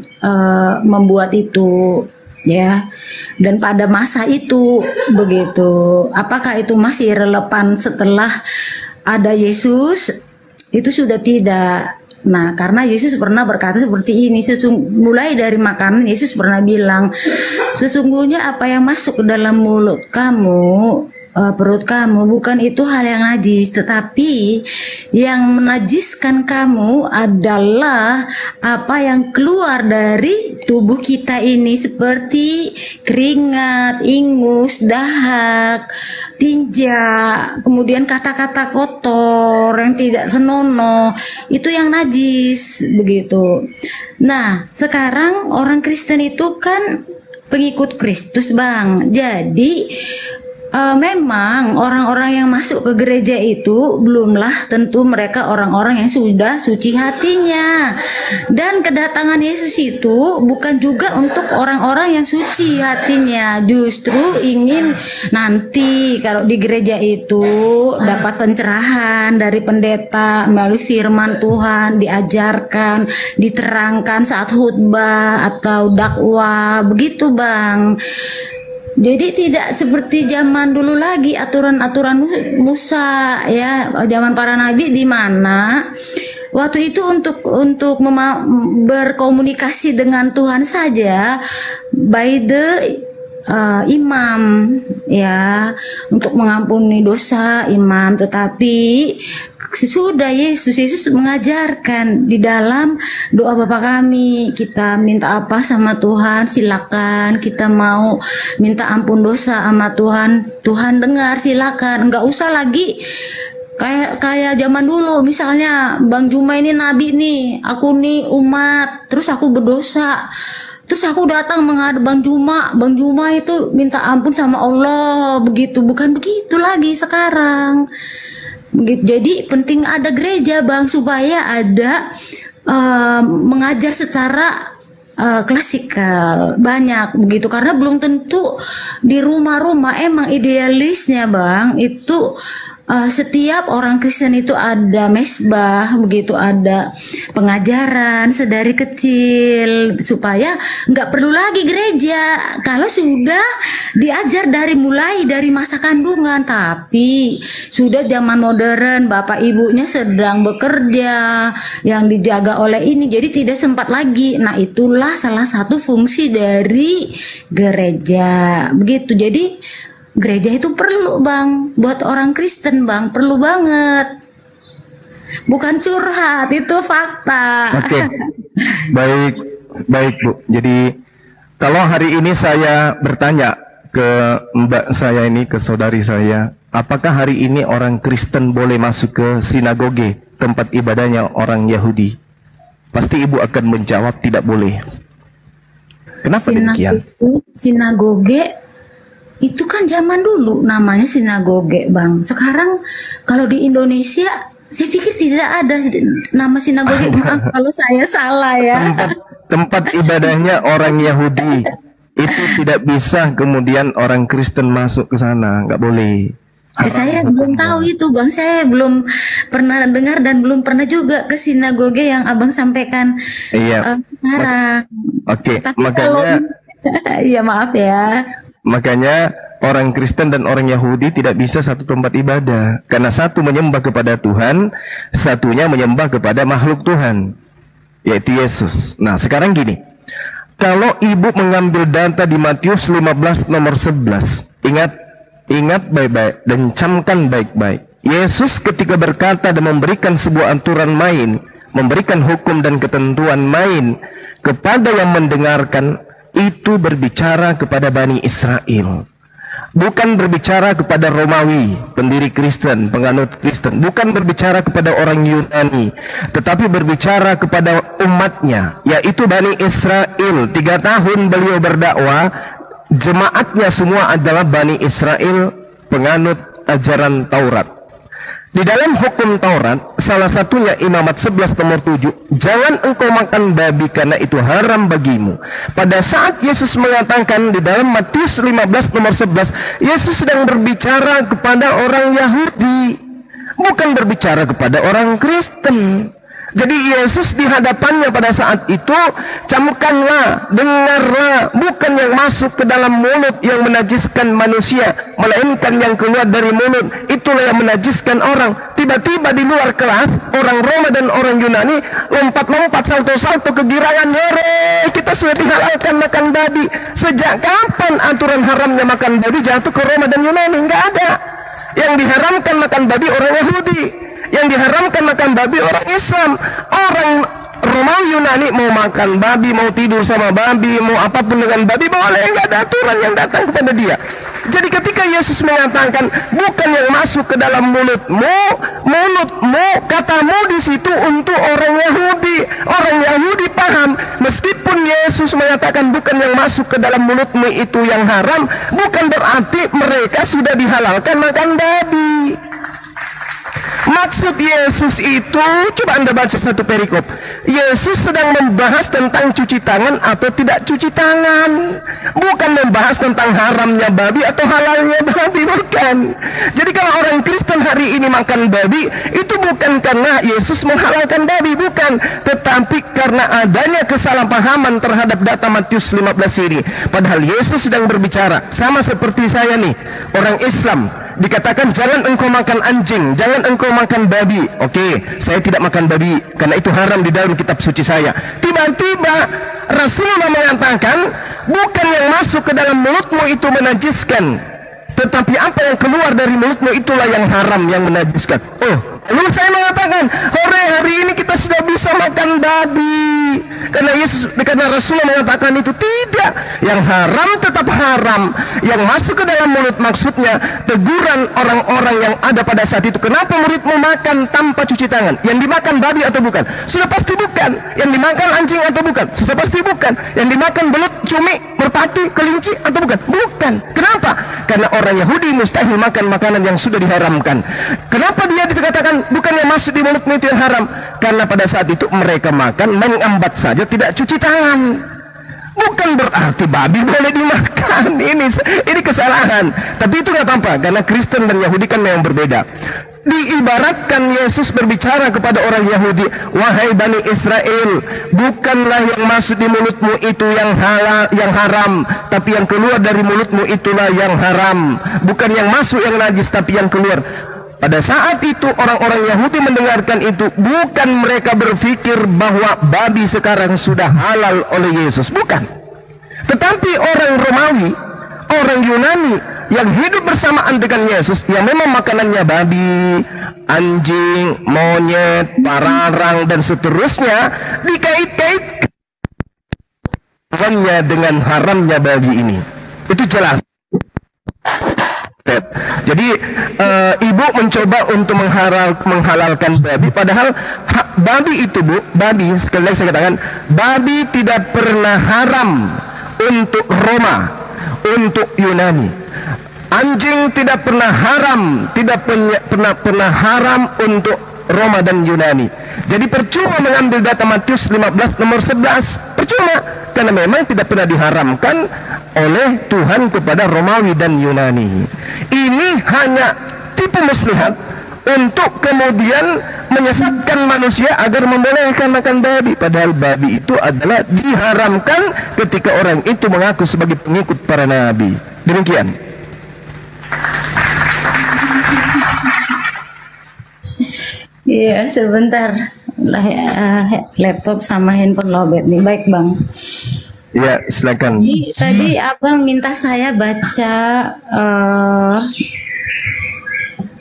membuat itu, ya. Dan pada masa itu begitu, apakah itu masih relevan setelah ada Yesus? Itu sudah tidak. Nah, karena Yesus pernah berkata seperti ini, mulai dari makanan Yesus pernah bilang, sesungguhnya apa yang masuk ke dalam mulut kamu, perut kamu, bukan itu hal yang najis, tetapi yang menajiskan kamu adalah apa yang keluar dari tubuh kita ini, seperti keringat, ingus, dahak, tinja, kemudian kata-kata kotor yang tidak senonoh, itu yang najis begitu. Nah, sekarang orang Kristen itu kan pengikut Kristus, Bang. Jadi memang orang-orang yang masuk ke gereja itu belumlah tentu mereka orang-orang yang sudah suci hatinya. Dan kedatangan Yesus itu bukan juga untuk orang-orang yang suci hatinya, justru ingin nanti kalau di gereja itu dapat pencerahan dari pendeta melalui firman Tuhan, diajarkan, diterangkan saat khutbah atau dakwah, begitu, Bang. Jadi tidak seperti zaman dulu lagi, aturan-aturan Musa, ya, zaman para nabi, di mana waktu itu untuk berkomunikasi dengan Tuhan saja by the imam, ya, untuk mengampuni dosa imam. Tetapi sesudah Yesus mengajarkan di dalam doa Bapa kami, kita minta apa sama Tuhan, silakan. Kita mau minta ampun dosa sama Tuhan, Tuhan dengar, silakan. Nggak usah lagi kayak zaman dulu, misalnya Bang Juma ini nabi nih, aku nih umat, terus aku berdosa, terus aku datang menghadap Bang Juma itu minta ampun sama Allah, begitu. Bukan begitu lagi sekarang. Jadi penting ada gereja, Bang, supaya ada mengajar secara klasikal banyak begitu, karena belum tentu di rumah-rumah emang idealisnya, Bang, itu setiap orang Kristen itu ada mesbah, begitu, ada pengajaran sedari kecil, supaya nggak perlu lagi gereja kalau sudah diajar mulai dari masa kandungan. Tapi sudah zaman modern, bapak ibunya sedang bekerja, yang dijaga oleh ini, jadi tidak sempat lagi. Nah, itulah salah satu fungsi dari gereja, begitu. Jadi gereja itu perlu, Bang, buat orang Kristen, Bang, perlu banget. Bukan curhat, itu fakta. Oke. Baik, Bu. Jadi kalau hari ini saya bertanya ke mbak saya ini, ke saudari saya, apakah hari ini orang Kristen boleh masuk ke sinagoge, tempat ibadahnya orang Yahudi? Pasti Ibu akan menjawab tidak boleh. Kenapa demikian? Sinagoge itu kan zaman dulu namanya sinagoge, Bang. Sekarang kalau di Indonesia saya pikir tidak ada nama sinagoge. Maaf kalau saya salah, ya. Tempat ibadahnya orang Yahudi itu tidak bisa kemudian orang Kristen masuk ke sana, nggak boleh. Saya belum tahu itu, Bang. Saya belum pernah dengar dan belum pernah juga ke sinagoge yang Abang sampaikan sekarang. Oke, makanya ya maaf ya. Makanya orang Kristen dan orang Yahudi tidak bisa satu tempat ibadah, karena satu menyembah kepada Tuhan, satunya menyembah kepada makhluk Tuhan, yaitu Yesus. Nah, sekarang gini, kalau Ibu mengambil data di Matius 15 nomor 11, ingat baik-baik dan camkan baik-baik. Yesus ketika berkata dan memberikan sebuah aturan main, memberikan hukum dan ketentuan main kepada yang mendengarkan, itu berbicara kepada Bani Israel, bukan berbicara kepada Romawi, pendiri Kristen, penganut Kristen, bukan berbicara kepada orang Yunani, tetapi berbicara kepada umatnya, yaitu Bani Israel. 3 tahun beliau berdakwah, jemaatnya semua adalah Bani Israel, penganut ajaran Taurat. Di dalam hukum Taurat, salah satunya Imamat 11 nomor 7, jangan engkau makan babi karena itu haram bagimu. Pada saat Yesus mengatakan di dalam Matius 15 nomor 11, Yesus sedang berbicara kepada orang Yahudi, bukan berbicara kepada orang Kristen. Jadi Yesus di hadapannya pada saat itu, camkanlah, dengarlah, bukan yang masuk ke dalam mulut yang menajiskan manusia, melainkan yang keluar dari mulut, itulah yang menajiskan orang. Tiba-tiba di luar kelas, orang Roma dan orang Yunani lompat-lompat, salto-salto kegirangan, hore, kita sudah dihalalkan makan babi. Sejak kapan aturan haramnya makan babi jatuh ke Roma dan Yunani? Enggak ada. Yang diharamkan makan babi orang Yahudi, yang diharamkan makan babi orang Islam. Orang Romawi Yunani mau makan babi, mau tidur sama babi, mau apapun dengan babi boleh, nggak ada aturan yang datang kepada dia. Jadi ketika Yesus mengatakan bukan yang masuk ke dalam mulutmu, katamu di situ untuk orang Yahudi. Orang Yahudi paham, meskipun Yesus mengatakan bukan yang masuk ke dalam mulutmu itu yang haram, bukan berarti mereka sudah dihalalkan makan babi. Maksud Yesus itu, coba Anda baca satu perikop. Yesus sedang membahas tentang cuci tangan atau tidak cuci tangan, bukan membahas tentang haramnya babi atau halalnya babi, bukan. Jadi kalau orang Kristen hari ini makan babi, itu bukan karena Yesus menghalalkan babi, bukan, tetapi karena adanya kesalahpahaman terhadap data Matius 15 ini. Padahal Yesus sedang berbicara, sama seperti saya nih, orang Islam. Dikatakan jangan engkau makan anjing, jangan engkau makan babi. Oke, saya tidak makan babi karena itu haram di dalam kitab suci saya. Tiba-tiba Rasulullah mengatakan bukan yang masuk ke dalam mulutmu itu menajiskan, tetapi apa yang keluar dari mulutmu itulah yang haram, yang menajiskan. Oh, lalu saya mengatakan, hore, hari ini kita sudah bisa makan babi. Karena Rasulullah mengatakan itu tidak. Yang haram tetap haram. Yang masuk ke dalam mulut maksudnya teguran orang-orang yang ada pada saat itu. Kenapa muridmu makan tanpa cuci tangan? Yang dimakan babi atau bukan? Sudah pasti bukan. Yang dimakan anjing atau bukan? Sudah pasti bukan. Yang dimakan belut, cumi, merpati, kelinci atau bukan? Bukan. Kenapa? Karena orang Yahudi mustahil makan makanan yang sudah diharamkan. Kenapa dia dikatakan bukan yang masuk di mulutmu itu yang haram? Karena pada saat itu mereka makan mengambat saja, tidak cuci tangan. Bukan berarti babi boleh dimakan. Ini kesalahan. Tapi itu nggak apa-apa, karena Kristen dan Yahudi kan memang berbeda. Diibaratkan Yesus berbicara kepada orang Yahudi, wahai Bani Israel, bukanlah yang masuk di mulutmu itu yang halal, yang haram, tapi yang keluar dari mulutmu itulah yang haram. Bukan yang masuk yang najis, tapi yang keluar. Pada saat itu orang-orang Yahudi mendengarkan itu, bukan mereka berpikir bahwa babi sekarang sudah halal oleh Yesus, bukan. Tetapi orang Romawi, orang Yunani yang hidup bersamaan dengan Yesus, yang memang makanannya babi, anjing, monyet, pararang dan seterusnya, dikait-kaitkan dengan haramnya babi ini. Itu jelas. Jadi ibu mencoba untuk menghalalkan babi, padahal babi itu, bu, babi, sekali lagi saya katakan, babi tidak pernah haram untuk Roma, untuk Yunani. Anjing tidak pernah haram, tidak pernah haram untuk Roma dan Yunani. Jadi percuma mengambil data Matius 15 nomor 11, percuma, karena memang tidak pernah diharamkan oleh Tuhan kepada Romawi dan Yunani. Ini hanya tipu muslihat untuk kemudian menyesatkan manusia agar membolehkan makan babi, padahal babi itu adalah diharamkan ketika orang itu mengaku sebagai pengikut para nabi. Demikian. Iya, sebentar. Laptop sama handphone lobet nih. Baik, Bang. Ya, silakan. Tadi Abang minta saya baca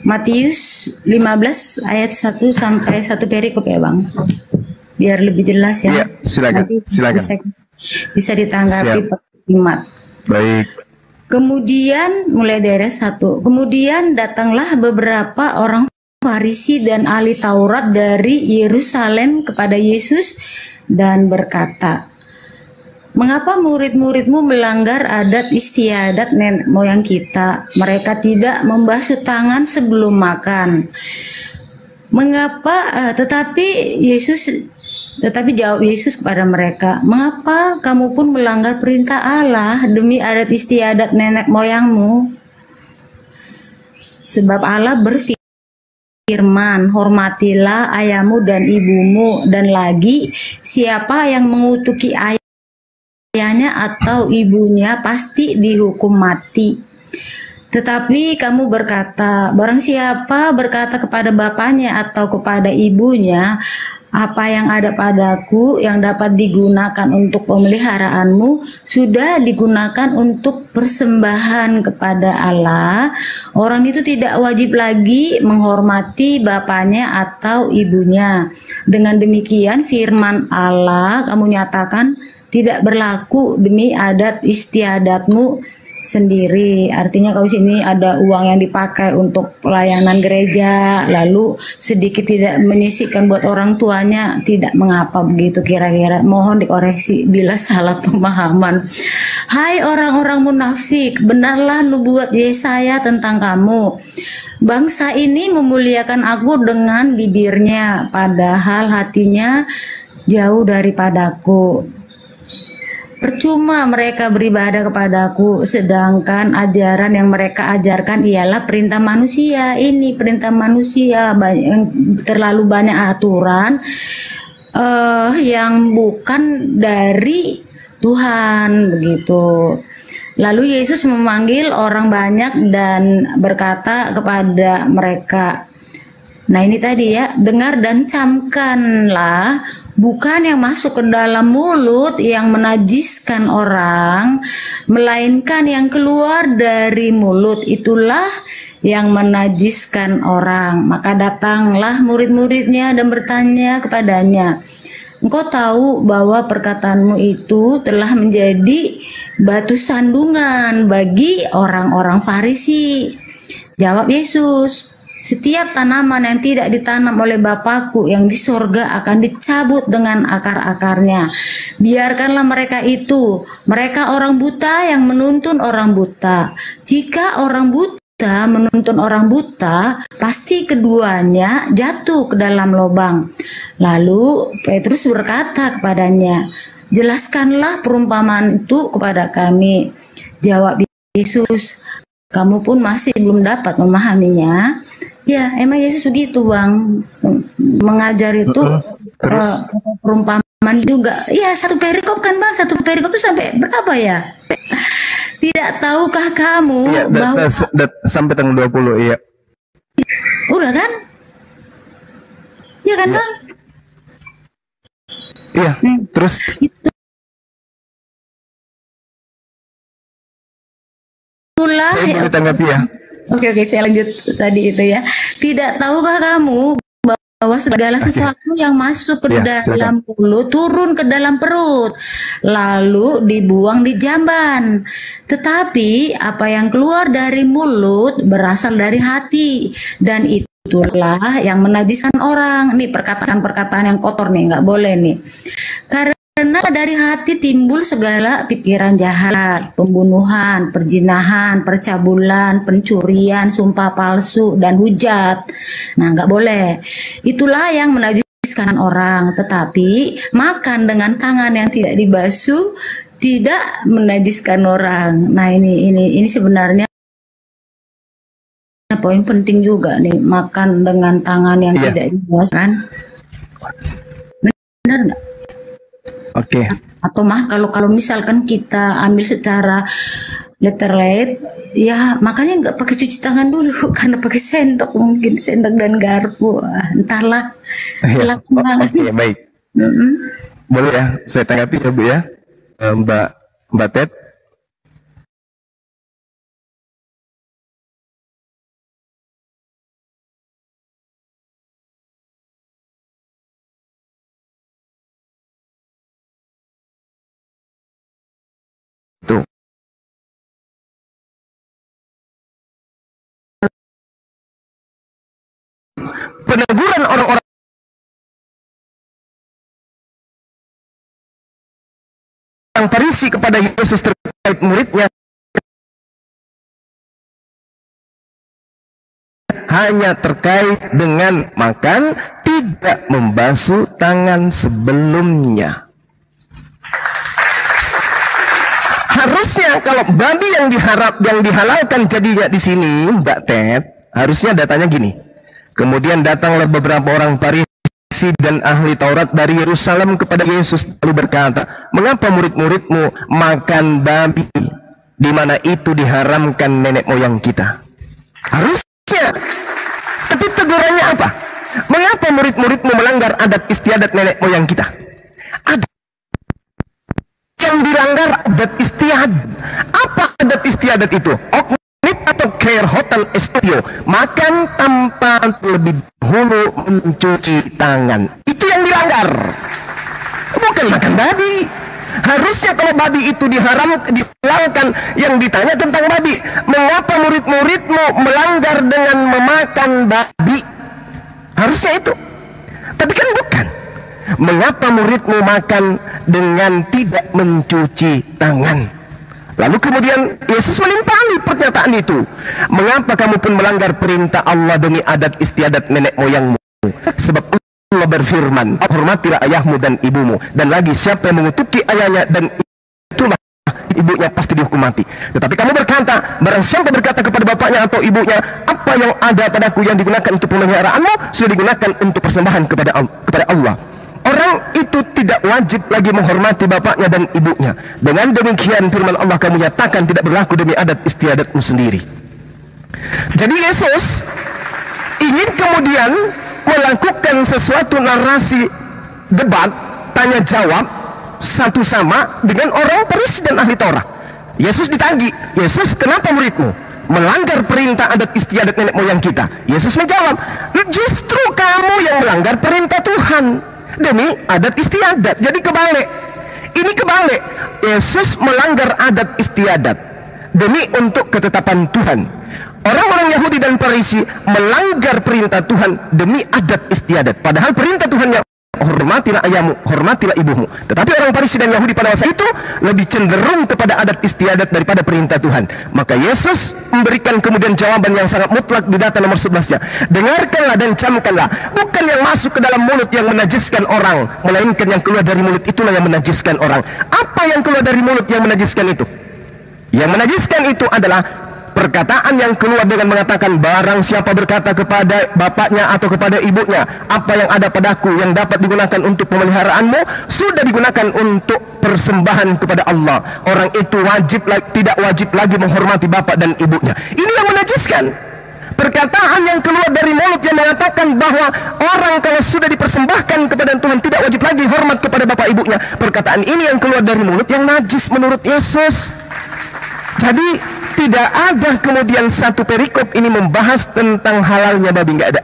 Matius 15 ayat 1 sampai 1 perikop ya, Bang. Biar lebih jelas ya. Ya, silakan. Silakan. Bisa ditanggapi Pak. Baik. Kemudian mulai dari 1. Kemudian datanglah beberapa orang Farisi dan ahli Taurat dari Yerusalem kepada Yesus dan berkata, "Mengapa murid-muridmu melanggar adat istiadat nenek moyang kita? Mereka tidak membasuh tangan sebelum makan." Mengapa? Tetapi jawab Yesus kepada mereka, "Mengapa kamu pun melanggar perintah Allah demi adat istiadat nenek moyangmu? Sebab Allah berfirman, firman, hormatilah ayahmu dan ibumu, dan lagi siapa yang mengutuki ayahnya atau ibunya pasti dihukum mati. Tetapi kamu berkata, barang siapa berkata kepada bapaknya atau kepada ibunya, apa yang ada padaku yang dapat digunakan untuk pemeliharaanmu sudah digunakan untuk persembahan kepada Allah, orang itu tidak wajib lagi menghormati bapaknya atau ibunya. Dengan demikian firman Allah kamu nyatakan tidak berlaku demi adat istiadatmu sendiri. Artinya kalau sini ada uang yang dipakai untuk pelayanan gereja, lalu sedikit tidak menyisihkan buat orang tuanya, tidak mengapa begitu kira-kira. Mohon dikoreksi bila salah pemahaman. Hai orang-orang munafik, benarlah nubuat Yesaya tentang kamu. Bangsa ini memuliakan aku dengan bibirnya, padahal hatinya jauh daripadaku. Percuma mereka beribadah kepadaku, sedangkan ajaran yang mereka ajarkan ialah perintah manusia. Ini perintah manusia, terlalu banyak aturan yang bukan dari Tuhan, begitu. Lalu Yesus memanggil orang banyak dan berkata kepada mereka, nah ini tadi ya, dengar dan camkanlah, bukan yang masuk ke dalam mulut yang menajiskan orang, melainkan yang keluar dari mulut, itulah yang menajiskan orang. Maka datanglah murid-muridnya dan bertanya kepadanya, engkau tahu bahwa perkataanmu itu telah menjadi batu sandungan bagi orang-orang Farisi. Jawab Yesus, setiap tanaman yang tidak ditanam oleh Bapakku yang di sorga akan dicabut dengan akar-akarnya. Biarkanlah mereka itu. Mereka orang buta yang menuntun orang buta. Jika orang buta menuntun orang buta, pasti keduanya jatuh ke dalam lubang. Lalu Petrus berkata kepadanya, jelaskanlah perumpamaan itu kepada kami. Jawab Yesus, kamu pun masih belum dapat memahaminya. Ya, emang Yesus begitu, Bang. Mengajar itu perumpamaan juga. Ya, satu perikop kan, Bang. Satu perikop itu sampai berapa ya? Tidak tahukah kamu ya, bahwa sampai tanggal 20, iya. Udah kan? Iya kan, Bang? Iya, terus itulah saya boleh tanggapi ya. Oke, saya lanjut tadi itu ya. Tidak tahukah kamu bahwa segala sesuatu yang masuk ke dalam mulut turun ke dalam perut, lalu dibuang di jamban. Tetapi apa yang keluar dari mulut berasal dari hati, dan itulah yang menajiskan orang. Nih perkataan-perkataan yang kotor nih, nggak boleh nih. Karena dari hati timbul segala pikiran jahat, pembunuhan, perzinahan, percabulan, pencurian, sumpah palsu, dan hujat. Nah, nggak boleh. Itulah yang menajiskan orang. Tetapi makan dengan tangan yang tidak dibasuh tidak menajiskan orang. Nah, ini sebenarnya poin penting juga nih. Makan dengan tangan yang tidak dibasuh, kan? Benar nggak? Oke. Atau kalau misalkan kita ambil secara literate, ya makanya nggak pakai cuci tangan dulu karena pakai sendok, mungkin sendok dan garpu, entahlah. Oke, baik. Boleh ya, saya tanggapi ya Bu ya, Mbak Ted. Peneguran orang-orang Farisi kepada Yesus terkait muridnya hanya terkait dengan makan, tidak membasuh tangan sebelumnya. Harusnya kalau babi yang dihalalkan jadinya di sini, Mbak Ted, harusnya datanya gini. Kemudian datanglah beberapa orang Farisi dan ahli Taurat dari Yerusalem kepada Yesus lalu berkata, "Mengapa murid-muridmu makan babi, di mana itu diharamkan nenek moyang kita?" Harusnya. Tapi tegurannya apa? Mengapa murid-muridmu melanggar adat istiadat nenek moyang kita? Ada yang dilanggar adat istiadat. Apa adat istiadat itu? Oknit atau care hotel estio, makan tanpa lebih dahulu mencuci tangan. Itu yang dilanggar. Bukan makan babi. Harusnya kalau babi itu dihalalkan, yang ditanya tentang babi. Mengapa murid-muridmu melanggar dengan memakan babi? Harusnya itu. Tapi kan bukan. Mengapa muridmu makan dengan tidak mencuci tangan? Lalu kemudian Yesus menimpali pernyataan itu. Mengapa kamu pun melanggar perintah Allah demi adat istiadat nenek moyangmu? Sebab Allah berfirman, hormatilah ayahmu dan ibumu. Dan lagi, siapa yang mengutuki ayahnya dan itulah ibunya pasti dihukum mati. Tetapi kamu berkata, barang siapa berkata kepada bapaknya atau ibunya, apa yang ada padaku yang digunakan untuk pemeliharaanmu sudah digunakan untuk persembahan kepada Allah. Orang itu tidak wajib lagi menghormati bapaknya dan ibunya. Dengan demikian firman Allah kamu nyatakan tidak berlaku demi adat istiadatmu sendiri. Jadi Yesus ingin kemudian melakukan sesuatu narasi debat, tanya jawab satu sama dengan orang Farisi dan ahli Taurat. Yesus ditagih, Yesus, kenapa muridmu melanggar perintah adat istiadat nenek moyang kita? Yesus menjawab, justru kamu yang melanggar perintah Tuhan demi adat istiadat. Jadi kebalik. Ini kebalik. Yesus melanggar adat istiadat demi untuk ketetapan Tuhan. Orang-orang Yahudi dan Farisi melanggar perintah Tuhan demi adat istiadat. Padahal perintah Tuhan yang hormatilah ayahmu, hormatilah ibumu. Tetapi orang Farisi dan Yahudi pada masa itu lebih cenderung kepada adat istiadat daripada perintah Tuhan. Maka Yesus memberikan kemudian jawaban yang sangat mutlak di data nomor 11-nya. Dengarkanlah dan camkanlah. Bukan yang masuk ke dalam mulut yang menajiskan orang, melainkan yang keluar dari mulut itulah yang menajiskan orang. Apa yang keluar dari mulut yang menajiskan itu? Yang menajiskan itu adalah perkataan yang keluar dengan mengatakan, barang siapa berkata kepada bapaknya atau kepada ibunya, apa yang ada padaku yang dapat digunakan untuk pemeliharaanmu sudah digunakan untuk persembahan kepada Allah. Orang itu tidak wajib lagi menghormati bapak dan ibunya. Ini yang menajiskan. Perkataan yang keluar dari mulut yang mengatakan bahwa orang kalau sudah dipersembahkan kepada Tuhan tidak wajib lagi hormat kepada bapak ibunya. Perkataan ini yang keluar dari mulut yang najis menurut Yesus. Jadi tidak ada kemudian satu perikop ini membahas tentang halalnya babi, nggak ada.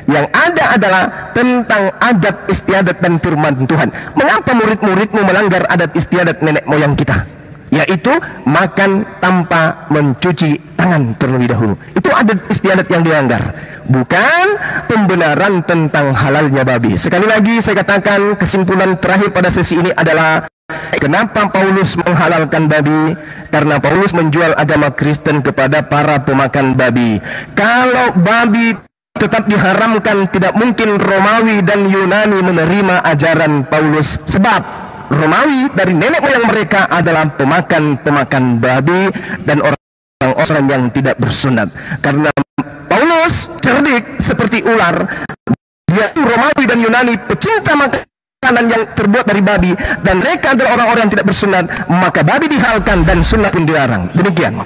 Yang ada adalah tentang adat istiadat dan firman Tuhan. Mengapa murid-muridmu melanggar adat istiadat nenek moyang kita? Yaitu makan tanpa mencuci tangan terlebih dahulu. Itu adat istiadat yang dilanggar, bukan pembenaran tentang halalnya babi. Sekali lagi saya katakan, kesimpulan terakhir pada sesi ini adalah kenapa Paulus menghalalkan babi? Karena Paulus menjual agama Kristen kepada para pemakan babi. Kalau babi tetap diharamkan, tidak mungkin Romawi dan Yunani menerima ajaran Paulus. Sebab Romawi dari nenek moyang mereka adalah pemakan babi dan orang-orang yang tidak bersunat. Karena Paulus cerdik seperti ular. Dia Romawi dan Yunani pecinta makanan yang terbuat dari babi, dan mereka adalah orang-orang yang tidak bersunat, maka babi dihalalkan dan sunat pun dilarang. Demikian.